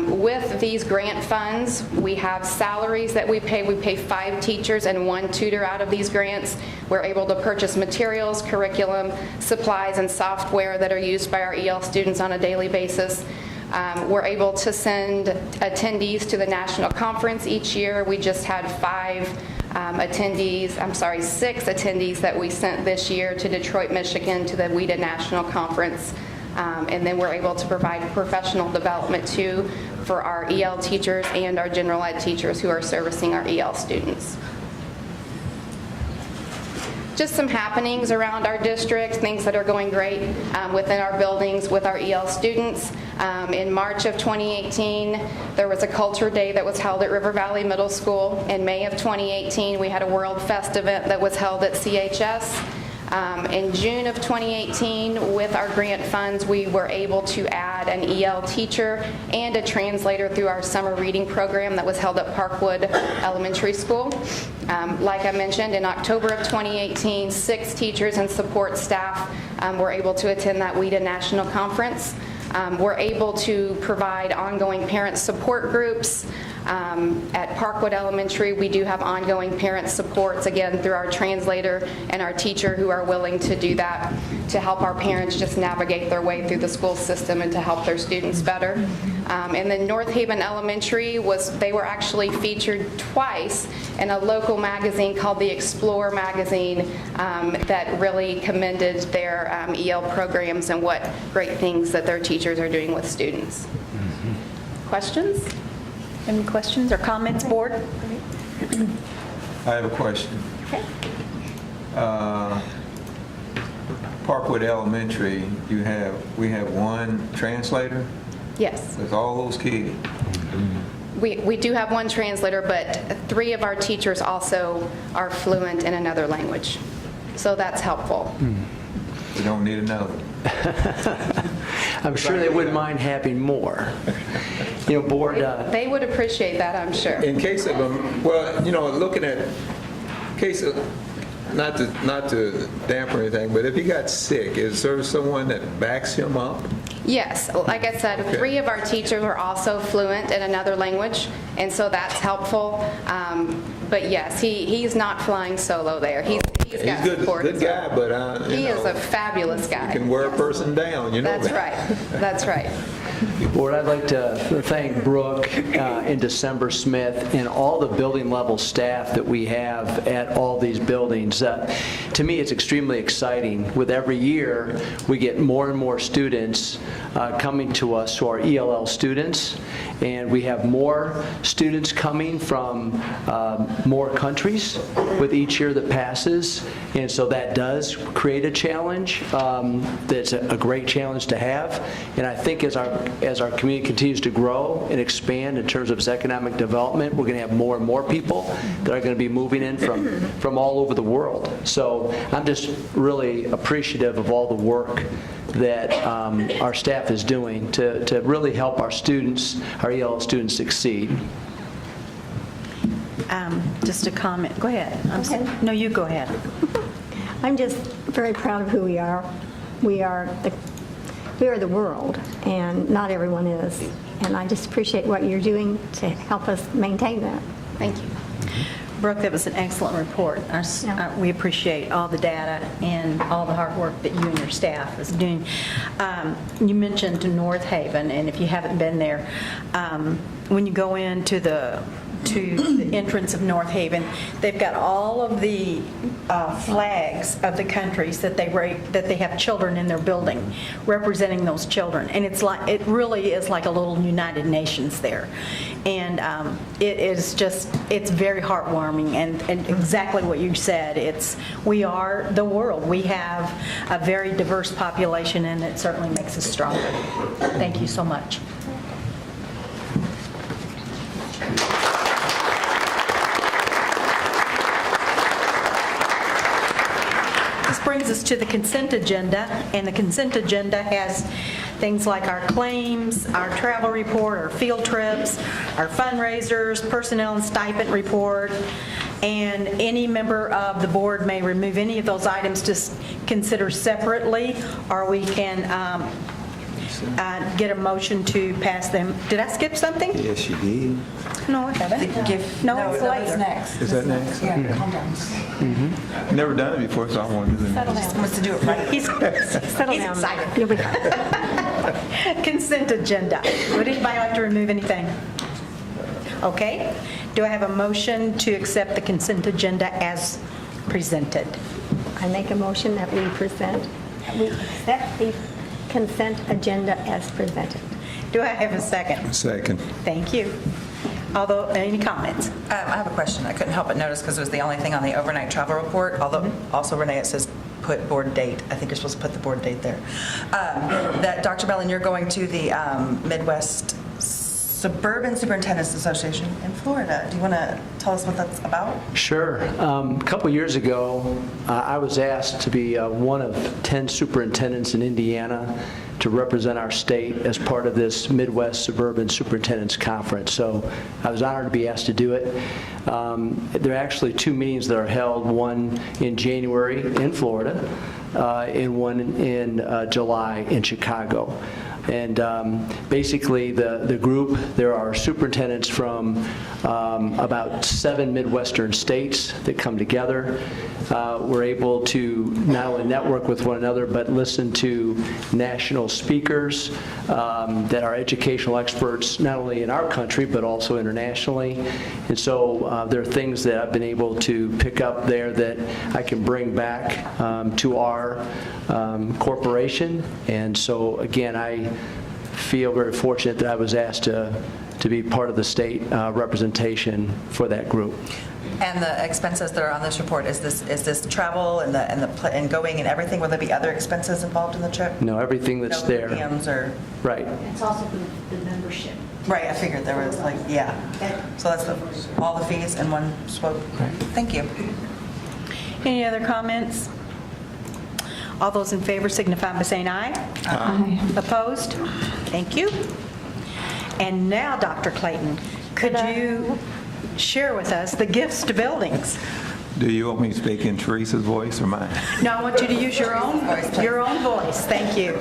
With these grant funds, we have salaries that we pay. We pay 5 teachers and 1 tutor out of these grants. We're able to purchase materials, curriculum, supplies, and software that are used by our EL students on a daily basis. We're able to send attendees to the national conference each year. We just had 6 attendees that we sent this year to Detroit, Michigan, to the WIDA National Conference. And then we're able to provide professional development too for our EL teachers and our general ed teachers who are servicing our EL students. Just some happenings around our district, things that are going great within our buildings with our EL students. In March of 2018, there was a Culture Day that was held at River Valley Middle School. In May of 2018, we had a World Fest event that was held at CHS. In June of 2018, with our grant funds, we were able to add an EL teacher and a translator through our summer reading program that was held at Parkwood Elementary School. Like I mentioned, in October of 2018, 6 teachers and support staff were able to attend that WIDA National Conference. We're able to provide ongoing parent support groups. At Parkwood Elementary, we do have ongoing parent supports, again, through our translator and our teacher who are willing to do that to help our parents just navigate their way through the school system and to help their students better. And then North Haven Elementary, they were actually featured twice in a local magazine called the Explore magazine that really commended their EL programs and what great things that their teachers are doing with students. Questions?
Any questions or comments, board?
I have a question. Parkwood Elementary, we have 1 translator?
Yes.
With all those kids?
We do have 1 translator, but 3 of our teachers also are fluent in another language. So that's helpful.
We don't need another.
I'm sure they wouldn't mind having more. Board...
They would appreciate that, I'm sure.
In case of looking at case of, not to dampen anything, but if he got sick, is there someone that backs him up?
Yes, like I said,
Okay.
3 of our teachers are also fluent in another language, and so that's helpful. But yes, he's not flying solo there. He's got support.
Good guy, but
he is a fabulous guy.
He can wear a person down,
That's
that.
right. That's right.
Board, I'd like to thank Brooke and December Smith and all the building level staff that we have at all these buildings. To me, it's extremely exciting. With every year, we get more and more students coming to us who are ELL students, and we have more students coming from more countries with each year that passes, and so that does create a challenge. That's a great challenge to have, and I think as our community continues to grow and expand in terms of its economic development, we're going to have more and more people that are going to be moving in from all over the world. So I'm just really appreciative of all the work that our staff is doing to really help our students, our EL students, succeed.
Just a comment. Go ahead. No, you go ahead.
I'm just very proud of who we are. We are the world, and not everyone is. And I just appreciate what you're doing to help us maintain that.
Thank you.
Brooke, that was an excellent report. We appreciate all the data and all the hard work that you and your staff is doing. You mentioned North Haven, and if you haven't been there, when you go into the entrance of North Haven, they've got all of the flags of the countries that they have children in their building, representing those children, and it really is like a little United Nations there, and it's very heartwarming, and exactly what you said. We are the world. We have a very diverse population, and it certainly makes us stronger. Thank you so much. Brings us to the consent agenda, and the consent agenda has things like our claims, our travel report, our field trips, our fundraisers, personnel and stipend report, and any member of the board may remove any of those items to consider separately, or we can get a motion to pass them. Did I skip something?
Yes, you did.
No, I haven't. No, it's later.
Is that next?
Calm down.
Never done it before, so I want to do it.
Settle down.
Wants to do it right.
He's
Settle down.
excited.
You'll be fine.
Consent agenda. Would anybody like to remove anything? Okay. Do I have a motion to accept the consent agenda as presented?
I make a motion that we accept the consent agenda as presented.
Do I have a second?
Second.
Thank you. Although, any comments?
I have a question. I couldn't help but notice because it was the only thing on the overnight travel report, although also Renee, it says put board date. I think you're supposed to put the board date there. That Dr. Bellin, you're going to the Midwest Suburban Superintendents Association in Florida. Do you want to tell us what that's about?
Sure. A couple years ago, I was asked to be one of 10 superintendents in Indiana to represent our state as part of this Midwest Suburban Superintendents Conference. So I was honored to be asked to do it. There are actually 2 meetings that are held, one in January in Florida and one in July in Chicago. And basically, the group, there are superintendents from about 7 Midwestern states that come together. We're able to not only network with one another, but listen to national speakers that are educational experts, not only in our country, but also internationally. And so there are things that I've been able to pick up there that I can bring back to our corporation. And so, again, I feel very fortunate that I was asked to be part of the state representation for that group.
And the expenses that are on this report, is this travel and going and everything? Will there be other expenses involved in the trip?
No, everything that's
No
there.
PMs or?
Right.
It's also the membership.
Right, I figured there was yeah. So that's all the fees in one swoop. Thank you.
Any other comments? All those in favor signify by saying aye. Aye. Opposed? Thank you. And now, Dr. Clayton, could you share with us the gifts to buildings?
Do you want me to speak in Teresa's voice or mine?
No, I want you to use your own voice. Thank you.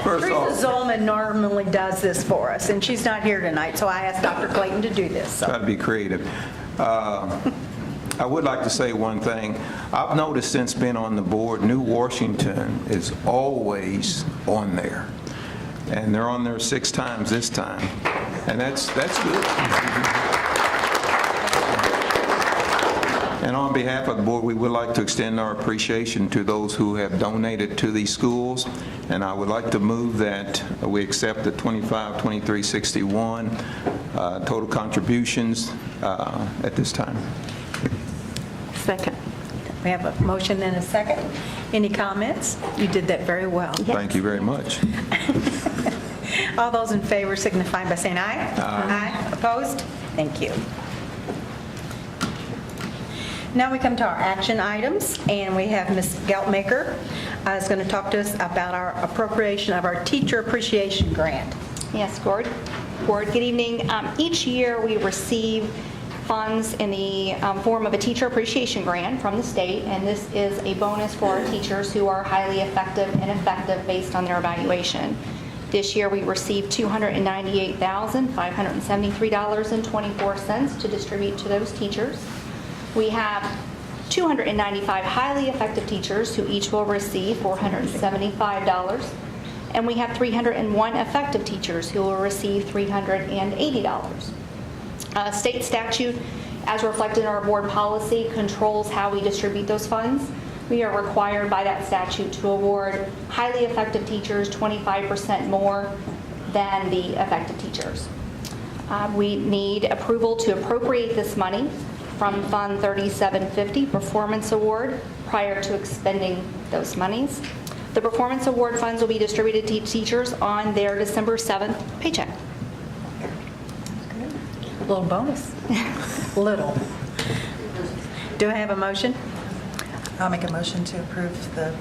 First off,
Teresa Zolman normally does this for us, and she's not here tonight, so I asked Dr. Clayton to do this.
try to be creative. I would like to say one thing. I've noticed since being on the board, New Washington is always on there. And they're on there 6 times this time. And that's good. And on behalf of the board, we would like to extend our appreciation to those who have donated to these schools. And I would like to move that we accept the 25-23-61 total contributions at this time.
Second.
We have a motion and a second. Any comments? You did that very well.
Thank you very much.
All those in favor signify by saying aye. Aye. Opposed? Thank you. Now we come to our action items, and we have Ms. Geltmaker is going to talk to us about our appropriation of our Teacher Appreciation Grant.
Yes, Gord, good evening. Each year, we receive funds in the form of a Teacher Appreciation Grant from the state, and this is a bonus for our teachers who are highly effective and effective based on their evaluation. This year, we received $298,573.24 to distribute to those teachers. We have 295 highly effective teachers who each will receive $475. And we have 301 effective teachers who will receive $380. State statute, as reflected in our board policy, controls how we distribute those funds. We are required by that statute to award highly effective teachers 25% more than the effective teachers. We need approval to appropriate this money from Fund 3750 Performance Award prior to expending those monies. The Performance Award funds will be distributed to teachers on their December 7th paycheck.
A little bonus. Little. Do I have a motion?
I'll make a motion to approve the,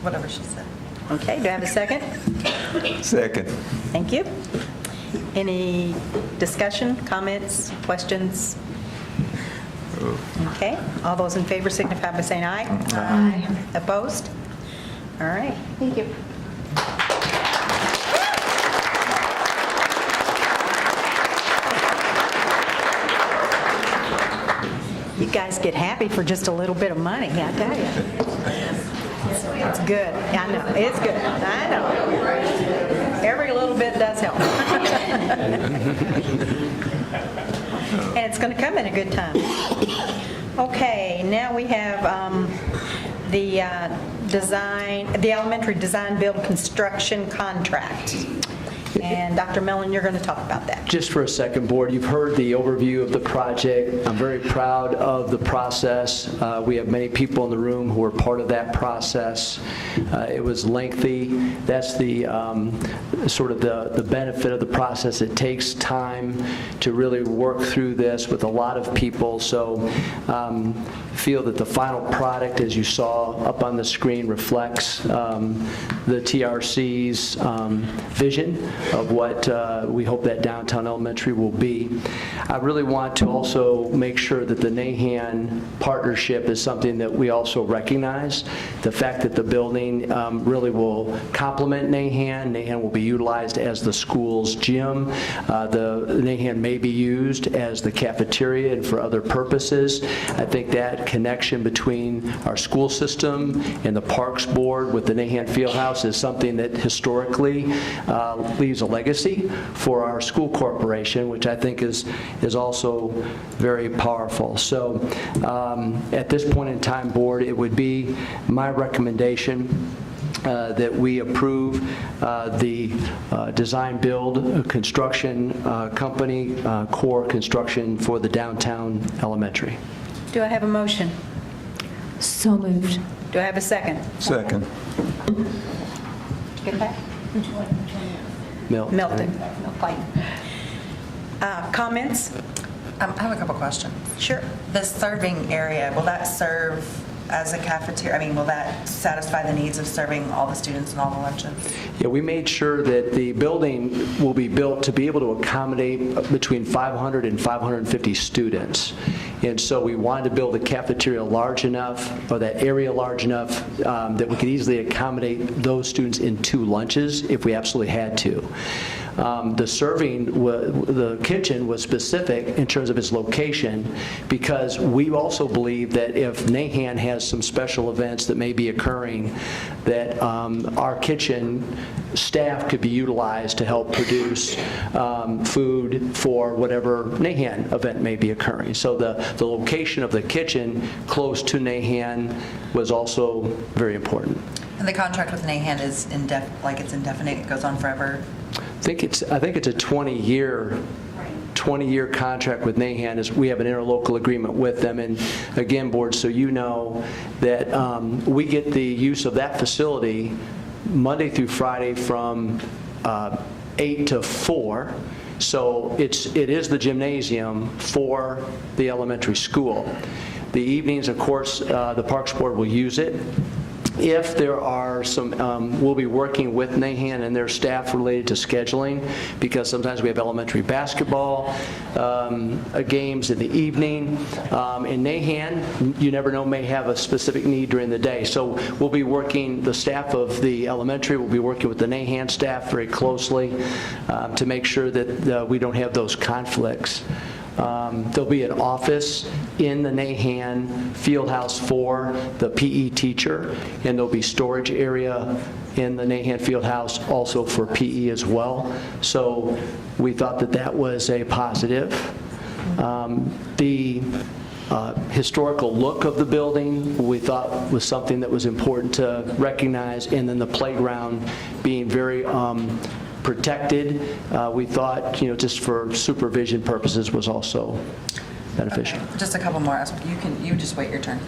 whatever she said.
Okay, do I have a second?
Second.
Thank you. Any discussion, comments, questions? Okay, all those in favor signify by saying aye. Aye. Opposed? All right.
Thank you.
You guys get happy for just a little bit of money, I tell you. It's good. I know, it's good. I know. Every little bit does help. And it's going to come at a good time. Okay, now we have the elementary design build construction contract. And Dr. Mellon, you're going to talk about that.
Just for a second, Board, you've heard the overview of the project. I'm very proud of the process. We have many people in the room who are part of that process. It was lengthy. That's the sort of the benefit of the process. It takes time to really work through this with a lot of people. So feel that the final product, as you saw up on the screen, reflects the TRC's vision of what we hope that downtown elementary will be. I really want to also make sure that the Nahan partnership is something that we also recognize. The fact that the building really will complement Nahan. Nahan will be utilized as the school's gym. The Nahan may be used as the cafeteria and for other purposes. I think that connection between our school system and the Parks Board with the Nahan Fieldhouse is something that historically leaves a legacy for our school corporation, which I think is also very powerful. So at this point in time, Board, it would be my recommendation that we approve the design build construction company, core construction for the downtown elementary.
Do I have a motion?
So moved.
Do I have a second?
Second.
Get back.
Milton.
Milton. Comments?
I have a couple questions.
Sure.
The serving area, will that serve as a cafeteria? I mean, will that satisfy the needs of serving all the students and all the lunches?
Yeah, we made sure that the building will be built to be able to accommodate between 500 and 550 students. And so we wanted to build a cafeteria large enough, or that area large enough, that we could easily accommodate those students in 2 lunches if we absolutely had to. The kitchen was specific in terms of its location, because we also believe that if Nahan has some special events that may be occurring, that our kitchen staff could be utilized to help produce food for whatever Nahan event may be occurring. So the location of the kitchen close to Nahan was also very important.
And the contract with Nahan is indefinite, it goes on forever?
I think it's a 20-year contract with Nahan. As we have an interlocal agreement with them. And again, Board, so you know that we get the use of that facility Monday through Friday from 8 to 4. So it is the gymnasium for the elementary school. The evenings, of course, the Parks Board will use it. If there are some, we'll be working with Nahan and their staff related to scheduling, because sometimes we have elementary basketball games in the evening. In Nahan, you never know, may have a specific need during the day. So we'll be working, the staff of the elementary will be working with the Nahan staff very closely to make sure that we don't have those conflicts. There'll be an office in the Nahan Fieldhouse for the PE teacher, and there'll be storage area in the Nahan Fieldhouse also for PE as well. So we thought that that was a positive. The historical look of the building we thought was something that was important to recognize, and then the playground being very protected, we thought, just for supervision purposes was also beneficial.
Okay. Just a couple more. You just wait your turn.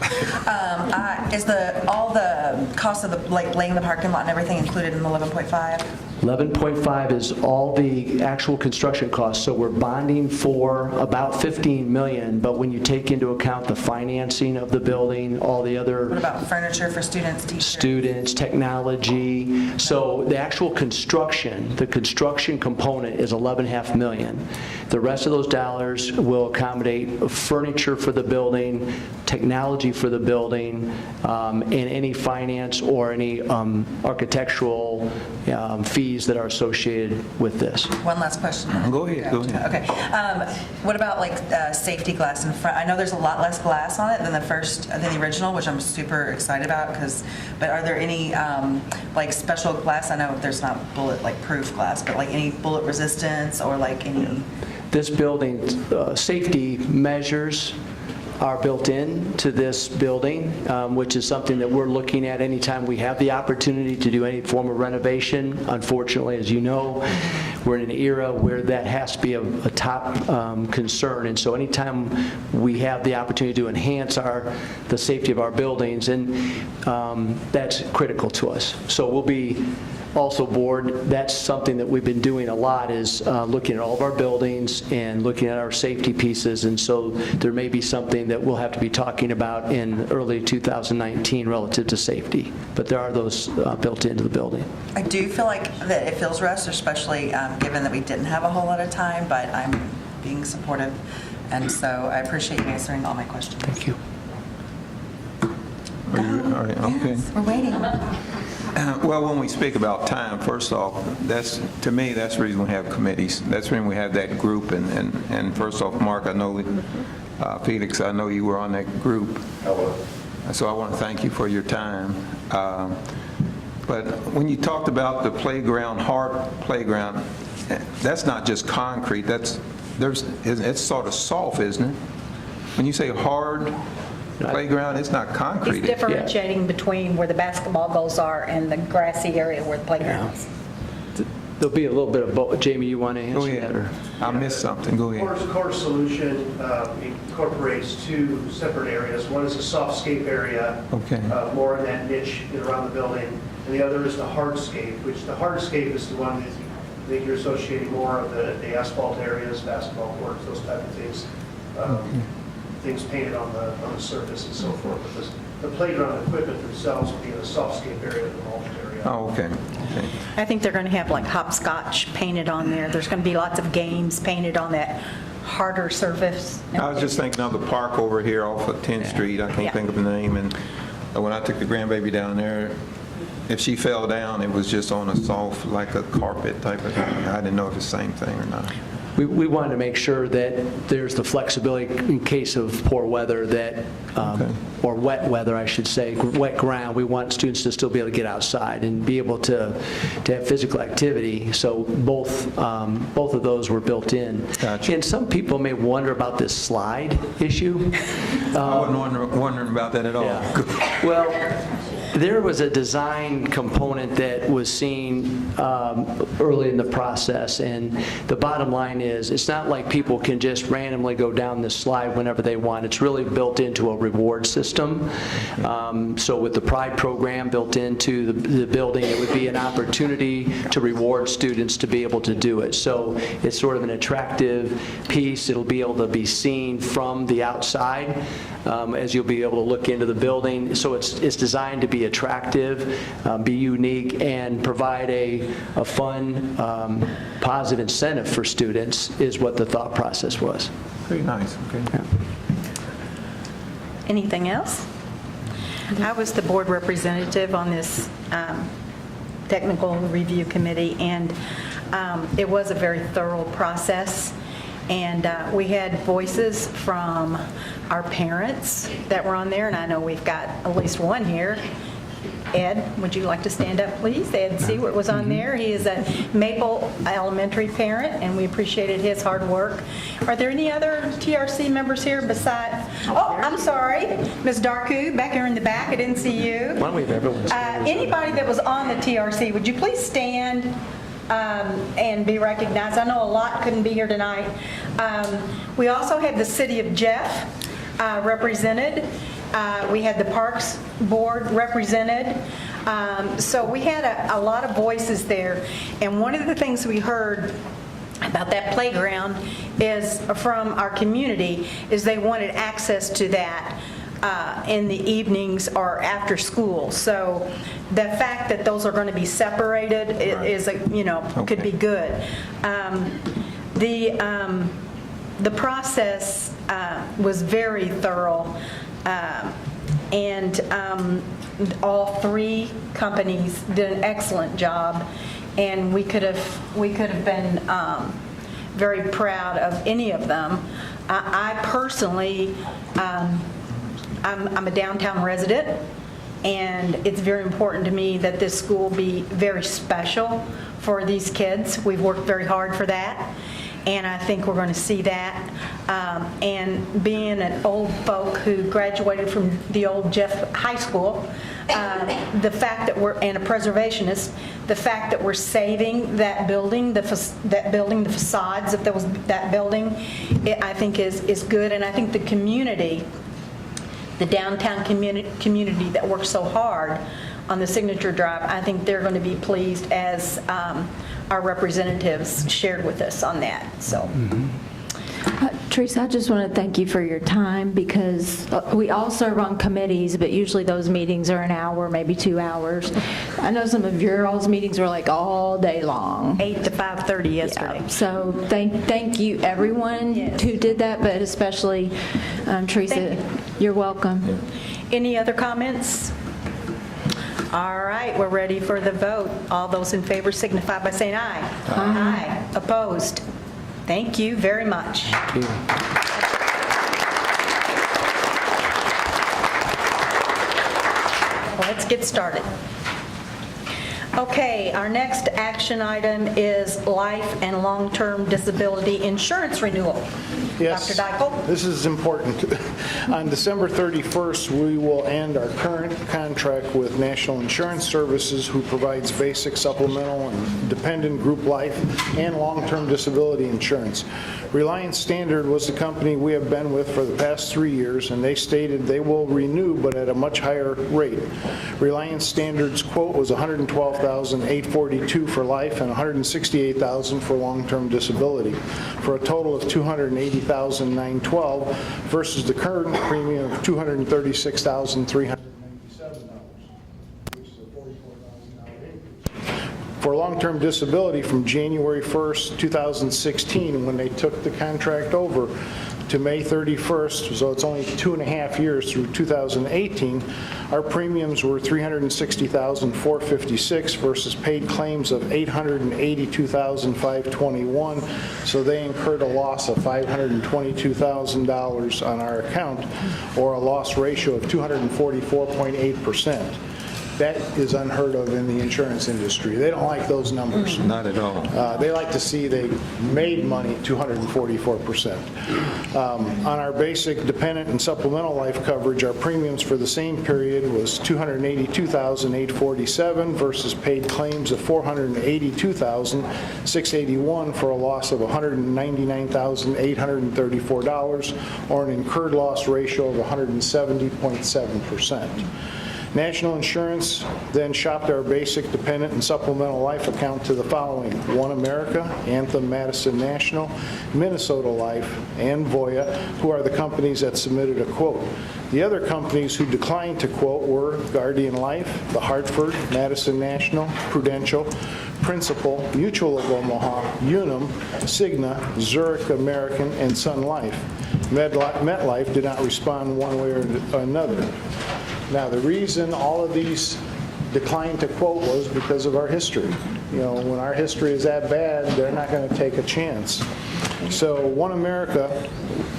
Is all the cost of laying the parking lot and everything included in the 11.5?
11.5 is all the actual construction costs, so we're bonding for about 15 million, but when you take into account the financing of the building, all the other
What about furniture for students, teachers?
students, technology, so the actual construction, the construction component is 11.5 million. The rest of those dollars will accommodate furniture for the building, technology for the building, and any finance or any architectural fees that are associated with this.
One last question.
Go ahead, go ahead.
Okay. What about like safety glass in front? I know there's a lot less glass on it than the original, which I'm super excited about. But are there any like special glass? I know there's not bullet like proof glass, but like any bullet resistance or like any.
This building's safety measures are built into this building, which is something that we're looking at anytime we have the opportunity to do any form of renovation. Unfortunately, as you know, we're in an era where that has to be a top concern, and so anytime we have the opportunity to enhance the safety of our buildings, and that's critical to us. So we'll be also, board, that's something that we've been doing a lot, is looking at all of our buildings and looking at our safety pieces, and so there may be something that we'll have to be talking about in early 2019 relative to safety, but there are those built into the building.
I do feel like that it feels rushed, especially given that we didn't have a whole lot of time, but I'm being supportive, and so I appreciate you answering all my questions.
Thank you.
All right, okay.
Yes, we're waiting.
Well, when we speak about time, first off, to me, that's the reason we have committees. That's when we have that group, and first off, Mark, I know, Felix, I know you were on that group. Hello. So I want to thank you for your time. But when you talked about the playground, hard playground, that's not just concrete, it's sort of soft, isn't it? When you say hard playground, it's not concrete.
He's differentiating between where the basketball goals are and the grassy area where the playground is.
There'll be a little bit of both. Jamie, you want to answer
Go ahead.
that? Or?
I missed something. Go ahead.
Core solution incorporates two separate areas. One is a softscape area,
Okay.
More in that niche around the building, and the other is the hardscape, which the hardscape is the one that I think you're associating more of the asphalt areas, basketball courts, those type of things, things painted on the surface and so forth. But the playground equipment themselves will be in the softscape area, the mulch area.
Oh, okay.
I think they're going to have like hopscotch painted on there. There's going to be lots of games painted on that harder surface.
I was just thinking of the park over here off of 10th Street. I can't
Yeah.
think of the name. And when I took the grandbaby down there, if she fell down, it was just on a soft, like a carpet type of thing. I didn't know if it's the same thing or not.
We wanted to make sure that there's the flexibility in case of poor weather that, or wet weather, I should say, wet ground. We want students to still be able to get outside and be able to have physical activity. So both of those were built in.
Gotcha.
And some people may wonder about this slide issue.
I wasn't wondering about that at all.
Yeah. Well, there was a design component that was seen early in the process, and the bottom line is it's not like people can just randomly go down this slide whenever they want. It's really built into a reward system. So with the Pride program built into the building, it would be an opportunity to reward students to be able to do it. So it's sort of an attractive piece. It'll be able to be seen from the outside as you'll be able to look into the building. So it's designed to be attractive, be unique, and provide a fun, positive incentive for students is what the thought process was.
Very nice. Okay.
Yeah.
Anything else? I was the board representative on this technical review committee, and it was a very thorough process. And we had voices from our parents that were on there, and I know we've got at least one here. Ed, would you like to stand up, please? Ed Seward was on there. He is a Maple Elementary parent, and we appreciated his hard work. Are there any other TRC members here besides? Oh, I'm sorry. Ms. Darku, back here in the back. I didn't see you.
Why don't we have everyone stand?
Anybody that was on the TRC, would you please stand and be recognized? I know a lot couldn't be here tonight. We also have the City of Jeff represented. We had the Parks Board represented. So we had a lot of voices there, and one of the things we heard about that playground is from our community is they wanted access to that in the evenings or after school. So the fact that those are going to be separated is, could be good. The process was very thorough, and all three companies did an excellent job, and we could have been very proud of any of them. I personally, I'm a downtown resident, and it's very important to me that this school be very special for these kids. We've worked very hard for that, and I think we're going to see that. And being an old folk who graduated from the old Jeff High School, the fact that we're, and a preservationist, the fact that we're saving that building, the facades of that building, I think is good. And I think the community, the downtown community that works so hard on the signature drive, I think they're going to be pleased, as our representatives shared with us on that. So.
Teresa, I just want to thank you for your time, because we all serve on committees, but usually those meetings are an hour, maybe 2 hours. I know some of your all's meetings were like all day long.
8 to 5:30 yesterday.
Yeah. So thank you, everyone who did that, but especially Teresa. You're welcome.
Any other comments? All right, we're ready for the vote. All those in favor signify by saying aye. Aye. Opposed? Thank you very much.
Thank you.
Well, let's get started. Okay, our next action item is life and long-term disability insurance renewal.
Yes.
Dr. Dykle?
This is important. On December 31st, we will end our current contract with National Insurance Services, who provides basic, supplemental, and dependent group life and long-term disability insurance. Reliance Standard was the company we have been with for the past 3 years, and they stated they will renew, but at a much higher rate. Reliance Standard's quote was $112,842 for life and $168,000 for long-term disability, for a total of $280,912 versus the current premium of $236,397, which is a $44,000 increase. For long-term disability, from January 1st, 2016, when they took the contract over, to May 31st, so it's only 2.5 years through 2018, our premiums were $360,456 versus paid claims of $882,521, so they incurred a loss of $522,000 on our account, or a loss ratio of 244.8%. That is unheard of in the insurance industry. They don't like those numbers.
Not at all.
They like to see they made money 244%. On our basic, dependent, and supplemental life coverage, our premiums for the same period was $282,847 versus paid claims of $482,681 for a loss of $199,834, or an incurred loss ratio of 170.7%. National Insurance then shopped our basic, dependent, and supplemental life account to the following: One America, Anthem, Madison National, Minnesota Life, and Voya, who are the companies that submitted a quote. The other companies who declined to quote were Guardian Life, The Hartford, Madison National, Prudential, Principal, Mutual of Omaha, Unum, Cigna, Zurich American, and Sun Life. MetLife did not respond one way or another. Now, the reason all of these declined to quote was because of our history. You know, when our history is that bad, they're not going to take a chance. So One America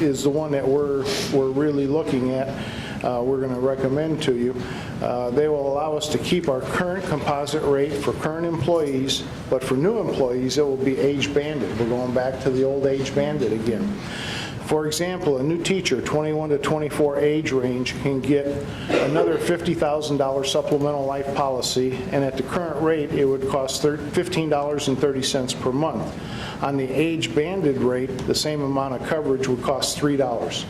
is the one that we're really looking at. We're going to recommend to you. They will allow us to keep our current composite rate for current employees, but for new employees, it will be age banded. We're going back to the old age banded again. For example, a new teacher, 21 to 24 age range, can get another $50,000 supplemental life policy, and at the current rate, it would cost $15.30 per month. On the age banded rate, the same amount of coverage would cost $3.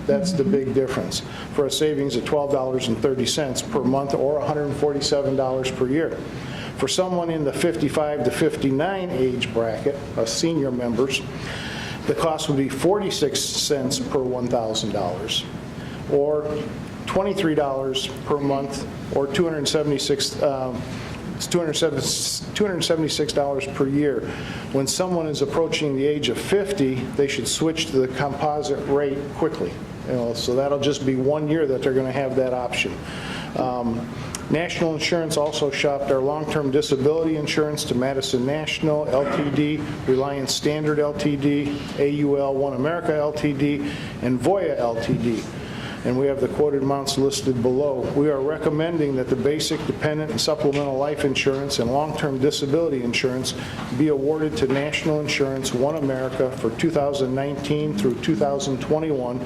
That's the big difference, for a savings of $12.30 per month or $147 per year. For someone in the 55 to 59 age bracket, senior members, the cost would be 46 cents per $1,000, or $23 per month, or $276 per year. When someone is approaching the age of 50, they should switch to the composite rate quickly. So that'll just be 1 year that they're going to have that option. National Insurance also shopped our long-term disability insurance to Madison National Ltd., Reliance Standard Ltd., AUL One America Ltd., and Voya Ltd. And we have the quoted amounts listed below. We are recommending that the basic, dependent, and supplemental life insurance and long-term disability insurance be awarded to National Insurance One America for 2019 through 2021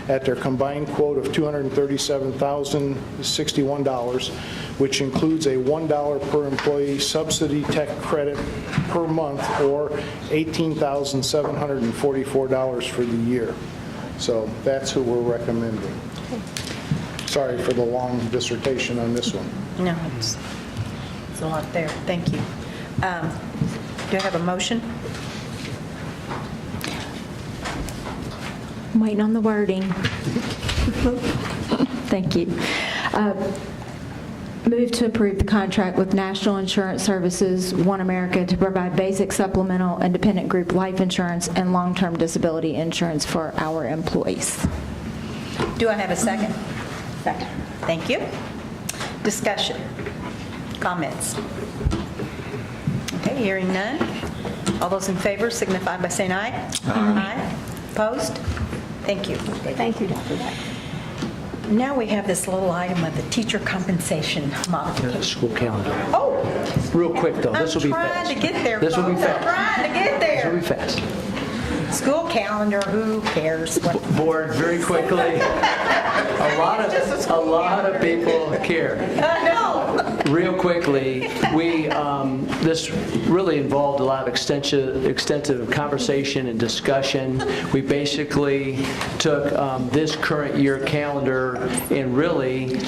at their combined quote of $237,061, which includes a $1 per employee subsidy tech credit per month, or $18,744 for the year. So that's who we're recommending. Sorry for the long dissertation on this one.
No, it's a lot there. Thank you. Do I have a motion?
I'm waiting on the wording. Thank you. Move to approve the contract with National Insurance Services, One America, to provide basic, supplemental, and dependent group life insurance and long-term disability insurance for our employees.
Do I have a second? Second. Thank you. Discussion? Comments? Okay, hearing none. All those in favor signify by saying aye. Aye. Opposed? Thank you.
Thank you, Dr. Beck.
Now we have this little item of the teacher compensation modification.
School calendar.
Oh,
Real quick, though, this will be fast.
I'm trying to get there,
This will be
folks. I'm
fast.
trying to get
This will
there.
be fast.
School calendar, who cares?
Board, very quickly. A lot of people care.
No.
Real quickly, this really involved a lot of extensive conversation and discussion. We basically took this current year calendar, and really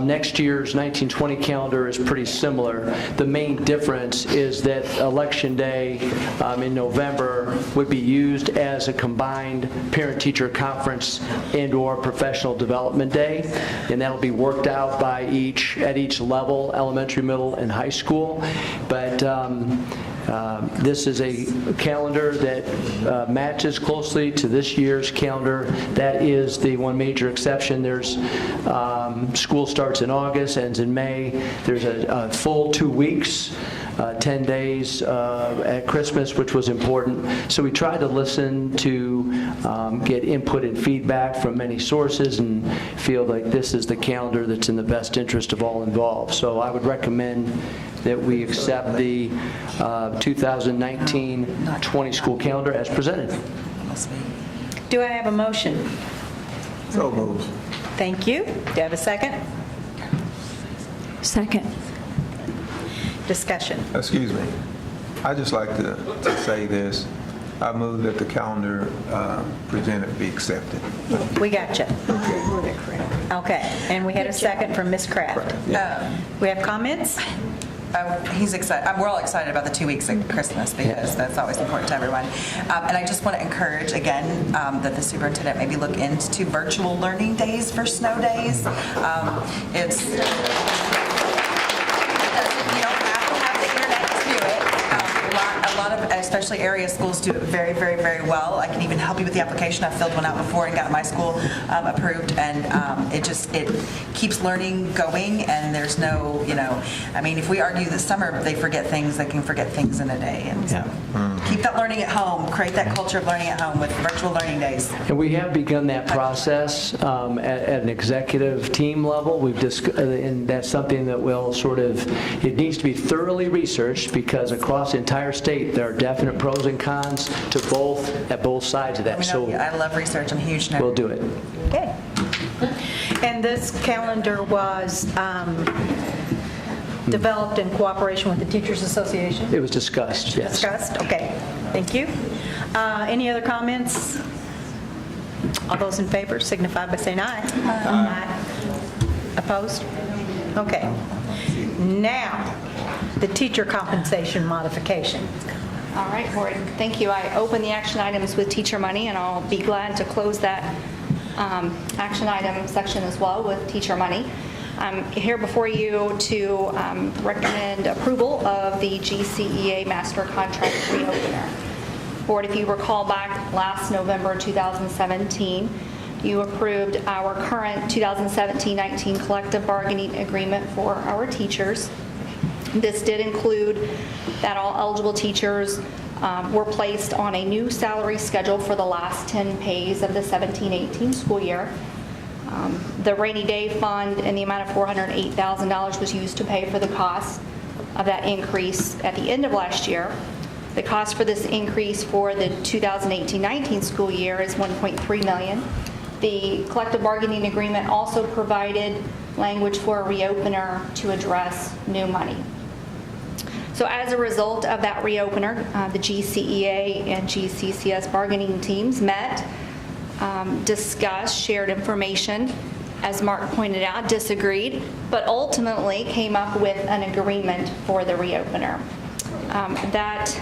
next year's 1920 calendar is pretty similar. The main difference is that Election Day in November would be used as a combined parent-teacher conference and/or professional development day, and that'll be worked out by at each level, elementary, middle, and high school. But this is a calendar that matches closely to this year's calendar. That is the one major exception. There's school starts in August, ends in May. There's a full 2 weeks, 10 days at Christmas, which was important. So we tried to listen to get input and feedback from many sources and feel like this is the calendar that's in the best interest of all involved. So I would recommend that we accept the 2019-20 school calendar as presented.
Do I have a motion?
So moved.
Thank you. Do I have a second?
Second.
Discussion.
Excuse me. I'd just like to say this. I move that the calendar presented be accepted.
We got you. Okay, and we had a second from Ms. Kraft. We have comments?
He's excited. We're all excited about the 2 weeks at Christmas because that's always important to everyone. And I just want to encourage again that the superintendent maybe look into virtual learning days for snow days. It's you don't have to have the internet to do it. A lot of, especially area schools, do it very, very, very well. I can even help you with the application. I've filled one out before and got my school approved, and it keeps learning going, and there's no, I mean, if we argue this summer they forget things, they can forget things in a day. And so keep that learning at home, create that culture of learning at home with virtual learning days.
And we have begun that process at an executive team level. And that's something that will it needs to be thoroughly researched, because across the entire state there are definite pros and cons to at both sides of that.
I love research. I'm a huge nerd.
We'll do it.
Okay. And this calendar was developed in cooperation with the Teachers Association?
It was discussed, yes.
Discussed? Okay. Thank you. Any other comments? All those in favor signify by saying aye. Aye. Opposed? Okay. Now, the teacher compensation modification.
All right, Board, thank you. I open the action items with teacher money, and I'll be glad to close that action item section as well with teacher money. I'm here before you to recommend approval of the GCEA master contract reopener. Board, if you recall back last November 2017, you approved our current 2017-19 collective bargaining agreement for our teachers. This did include that all eligible teachers were placed on a new salary schedule for the last 10 pays of the 17-18 school year. The rainy day fund in the amount of $408,000 was used to pay for the cost of that increase at the end of last year. The cost for this increase for the 2018-19 school year is $1.3 million. The collective bargaining agreement also provided language for a reopener to address new money. So as a result of that reopener, the GCEA and GCCS bargaining teams met, discussed, shared information, as Mark pointed out, disagreed, but ultimately came up with an agreement for the reopener. That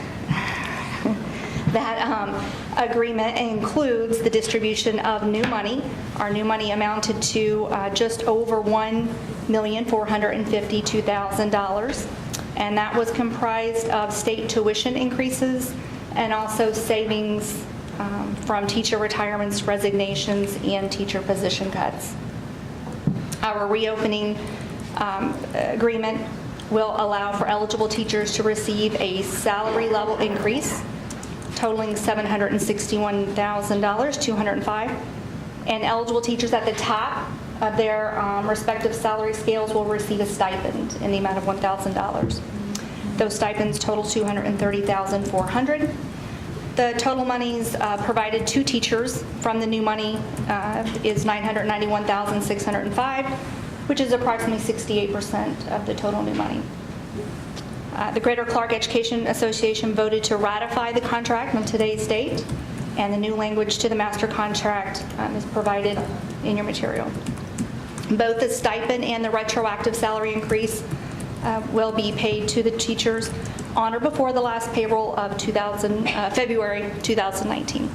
agreement includes the distribution of new money. Our new money amounted to just over $1,452,000, and that was comprised of state tuition increases and also savings from teacher retirements, resignations, and teacher position cuts. Our reopening agreement will allow for eligible teachers to receive a salary level increase totaling $761,205, and eligible teachers at the top of their respective salary scales will receive a stipend in the amount of $1,000. Those stipends total $230,400. The total monies provided to teachers from the new money is $991,605, which is approximately 68% of the total new money. The Greater Clark Education Association voted to ratify the contract on today's date, and the new language to the master contract is provided in your material. Both the stipend and the retroactive salary increase will be paid to the teachers on or before the last payroll of February 2019.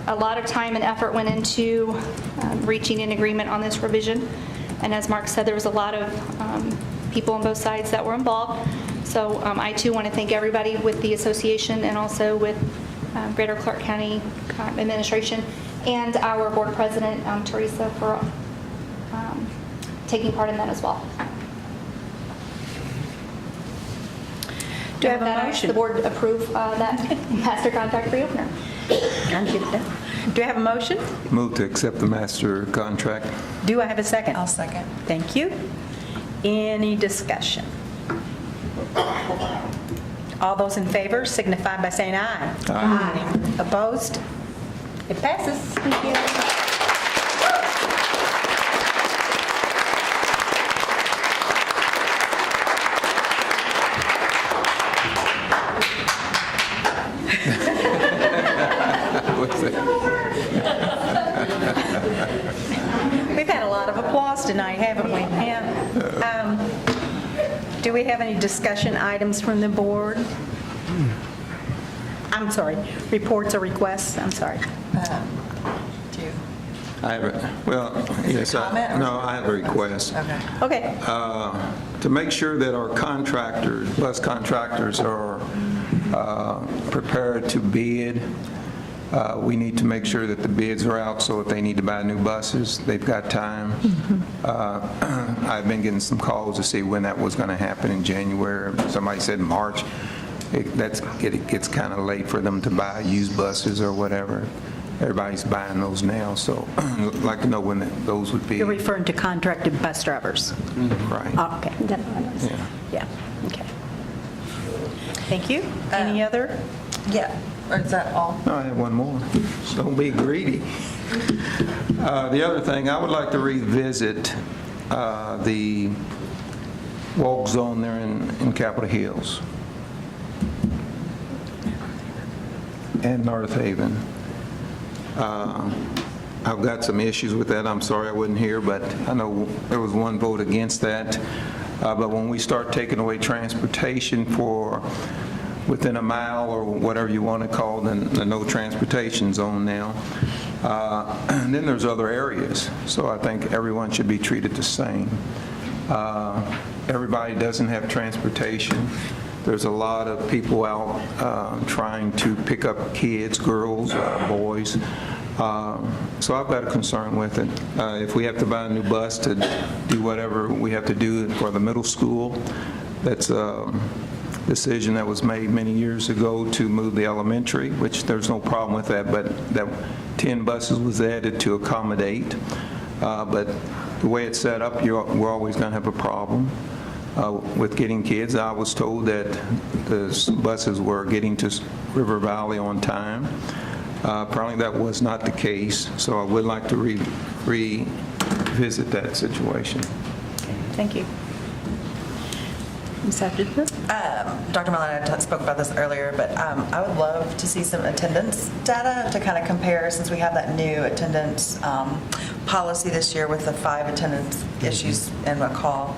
A lot of time and effort went into reaching an agreement on this revision, and as Mark said, there was a lot of people on both sides that were involved. So I too want to thank everybody with the association and also with Greater Clark County Administration and our board president, Teresa, for taking part in that as well.
Do I have a
With that, I ask
motion?
the board approve that master contract reopener.
Do I have a motion?
Move to accept the master contract.
Do I have a second?
I'll second.
Thank you. Any discussion? All those in favor signify by saying aye. Aye. Opposed? It passes. Thank you. We've had a lot of applause tonight, haven't we? Yeah. Do we have any discussion items from the board? I'm sorry, reports or requests? I'm sorry.
Do you?
I have a, well, yes,
comment or-
no, I have a request.
Okay.
Okay.
To make sure that our contractors, bus contractors are prepared to bid, we need to make sure that the bids are out, so if they need to buy new buses, they've got time. I've been getting some calls to see when that was going to happen in January. Somebody said March. It gets kind of late for them to buy used buses or whatever. Everybody's buying those now, so I'd like to know when those would be.
You're referring to contracted bus drivers?
Right.
Oh, okay.
Yeah.
Yeah, okay. Thank you. Any other?
Yeah, or is that all?
No, I have one more. Don't be greedy. The other thing, I would like to revisit the walk zone there in Capitol Hills and North Haven. I've got some issues with that. I'm sorry I wasn't here, but I know there was one vote against that. But when we start taking away transportation for within a mile or whatever you want to call the no transportation zone now, and then there's other areas. So I think everyone should be treated the same. Everybody doesn't have transportation. There's a lot of people out trying to pick up kids, girls, boys. So I've got a concern with it. If we have to buy a new bus to do whatever we have to do for the middle school, that's a decision that was made many years ago to move the elementary, which there's no problem with that, but that 10 buses was added to accommodate. But the way it's set up, we're always going to have a problem with getting kids. I was told that the buses were getting to River Valley on time. Apparently that was not the case, so I would like to revisit that situation.
Thank you.
Ms. Hutchinson?
Dr. Mellon and I spoke about this earlier, but I would love to see some attendance data to kind of compare, since we have that new attendance policy this year with the 5 attendance issues in McCall.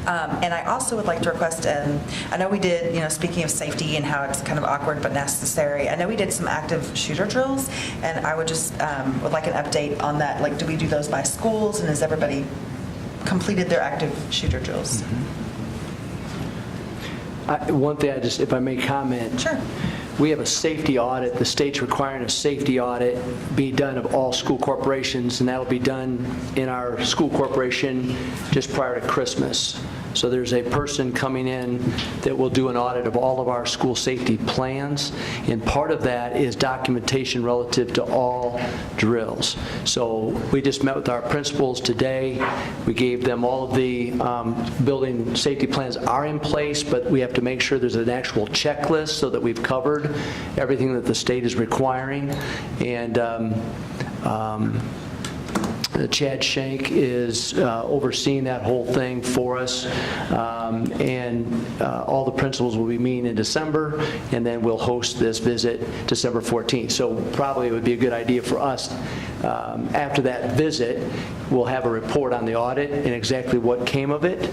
And I also would like to request, I know we did, speaking of safety and how it's kind of awkward but necessary, I know we did some active shooter drills, and I would just would like an update on that. Like, do we do those by schools, and has everybody completed their active shooter drills?
One thing, if I may comment.
Sure.
We have a safety audit. The state's requiring a safety audit be done of all school corporations, and that'll be done in our school corporation just prior to Christmas. So there's a person coming in that will do an audit of all of our school safety plans, and part of that is documentation relative to all drills. So we just met with our principals today. We gave them all of the building safety plans are in place, but we have to make sure there's an actual checklist so that we've covered everything that the state is requiring. And Chad Shank is overseeing that whole thing for us, and all the principals will be meeting in December, and then we'll host this visit December 14th. So probably it would be a good idea for us, after that visit, we'll have a report on the audit and exactly what came of it.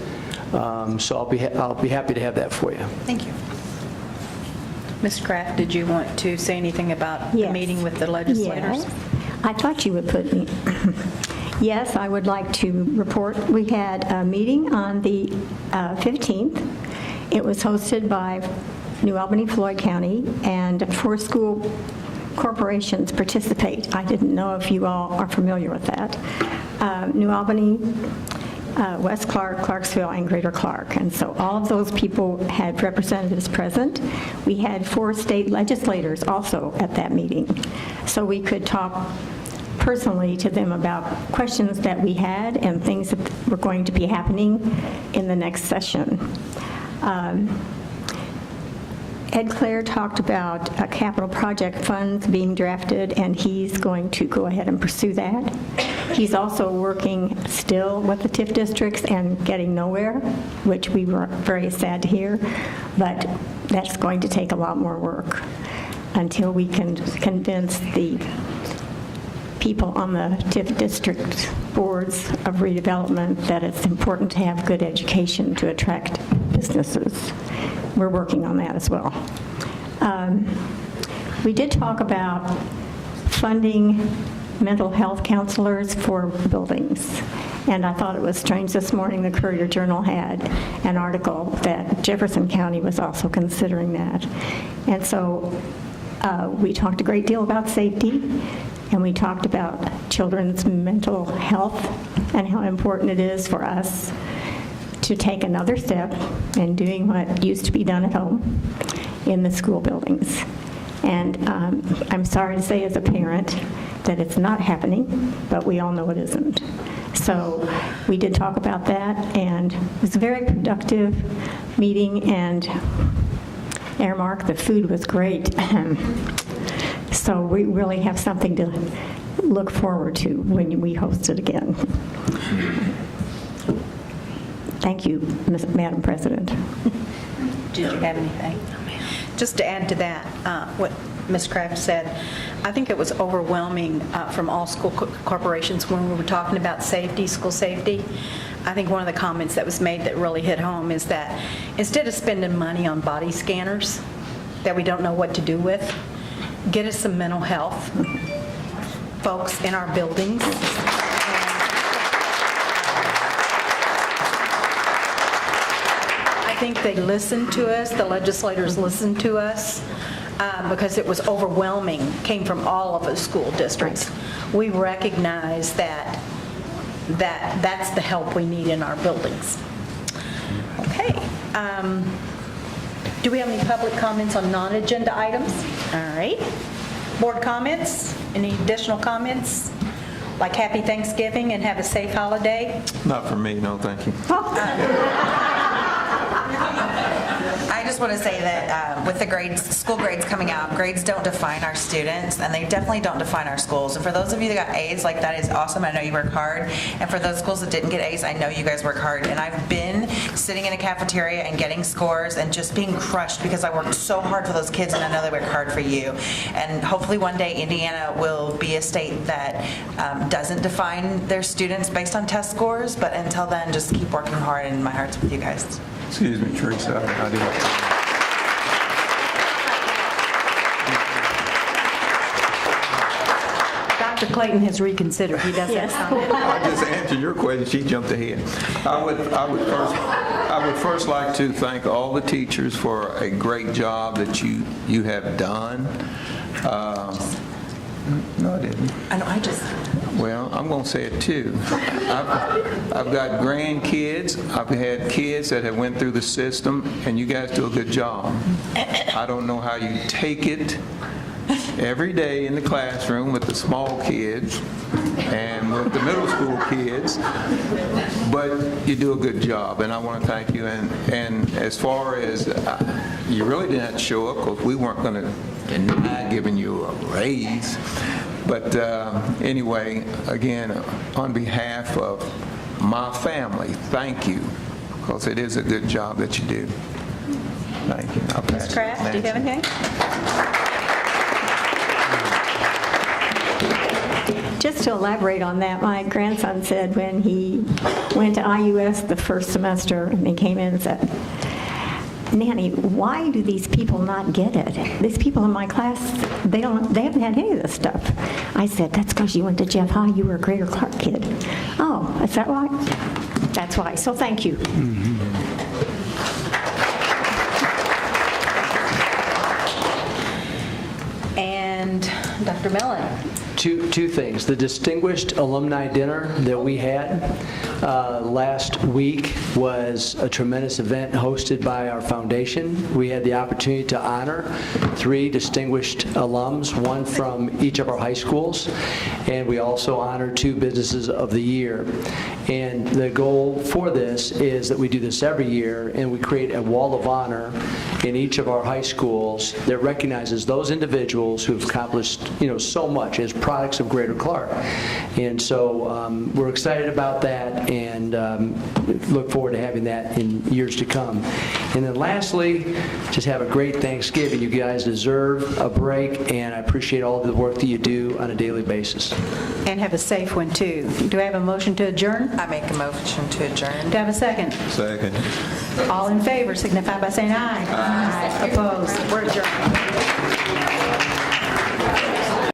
So I'll be happy to have that for you.
Thank you.
Ms. Kraft, did you want to say anything about the
Yes.
meeting with the legislators?
Yes. I thought you would put me. Yes, I would like to report. We had a meeting on the 15th. It was hosted by New Albany, Floyd County, and 4 school corporations participate. I didn't know if you all are familiar with that. New Albany, West Clark, Clarksville, and Greater Clark. And so all of those people had representatives present. We had 4 state legislators also at that meeting. So we could talk personally to them about questions that we had and things that were going to be happening in the next session. Ed Clare talked about capital project funds being drafted, and he's going to go ahead and pursue that. He's also working still with the TIF districts and getting nowhere, which we were very sad to hear, but that's going to take a lot more work until we can convince the people on the TIF district boards of redevelopment that it's important to have good education to attract businesses. We're working on that as well. We did talk about funding mental health counselors for buildings. And I thought it was strange this morning the Courier-Journal had an article that Jefferson County was also considering that. And so we talked a great deal about safety, and we talked about children's mental health and how important it is for us to take another step in doing what used to be done at home in the school buildings. And I'm sorry to say as a parent that it's not happening, but we all know it isn't. So we did talk about that, and it was a very productive meeting, and Airmark, the food was great. So we really have something to look forward to when we host it again. Thank you, Madam President.
Did you have anything? Just to add to that, what Ms. Kraft said, I think it was overwhelming from all school corporations when we were talking about safety, school safety. I think one of the comments that was made that really hit home is that instead of spending money on body scanners that we don't know what to do with, get us some mental health folks in our buildings. I think they listened to us, the legislators listened to us, because it was overwhelming, came from all of the school districts. We recognize that that's the help we need in our buildings. Okay. Do we have any public comments on non-agenda items? All right. Board comments? Any additional comments? Like happy Thanksgiving and have a safe holiday?
Not for me, no, thank you.
I just want to say that with the grades, school grades coming out, grades don't define our students, and they definitely don't define our schools. And for those of you that got A's, like, that is awesome. I know you work hard. And for those schools that didn't get A's, I know you guys work hard. And I've been sitting in a cafeteria and getting scores and just being crushed because I worked so hard for those kids, and I know they work hard for you. And hopefully one day Indiana will be a state that doesn't define their students based on test scores. But until then, just keep working hard, and my heart's with you guys.
Excuse me, Teresa, I didn't.
Dr. Clayton has reconsidered. He does have something.
I just answered your question, she jumped ahead. I would first like to thank all the teachers for a great job that you have done. No, I didn't.
I know,
Well, I'm going to say it too. I've got grandkids. I've had kids that have went through the system, and you guys do a good job. I don't know how you take it every day in the classroom with the small kids and with the middle school kids, but you do a good job, and I want to thank you. And as far as you really didn't show up because we weren't going to deny giving you a raise. But anyway, again, on behalf of my family, thank you, because it is a good job that you do. Thank you.
Ms. Kraft, do you have anything?
Just to elaborate on that, my grandson said when he went to IUS the first semester and he came in and said, Nanny, why do these people not get it? These people in my class, they haven't had any of this stuff. I said, that's because you went to Jeff High, you were a Greater Clark kid. Oh, is that right? That's why, so thank you.
And Dr. Mellon.
Two things. The Distinguished Alumni Dinner that we had last week was a tremendous event hosted by our foundation. We had the opportunity to honor 3 distinguished alums, one from each of our high schools, and we also honored 2 businesses of the year. And the goal for this is that we do this every year, and we create a wall of honor in each of our high schools that recognizes those individuals who've accomplished, so much as products of Greater Clark. And so we're excited about that, and look forward to having that in years to come. And then lastly, just have a great Thanksgiving. You guys deserve a break, and I appreciate all of the work that you do on a daily basis.
And have a safe one, too. Do I have a motion to adjourn?
I make a motion to adjourn.
Do I have a second?
Second.
All in favor signify by saying aye. Aye. Opposed? We're adjourned.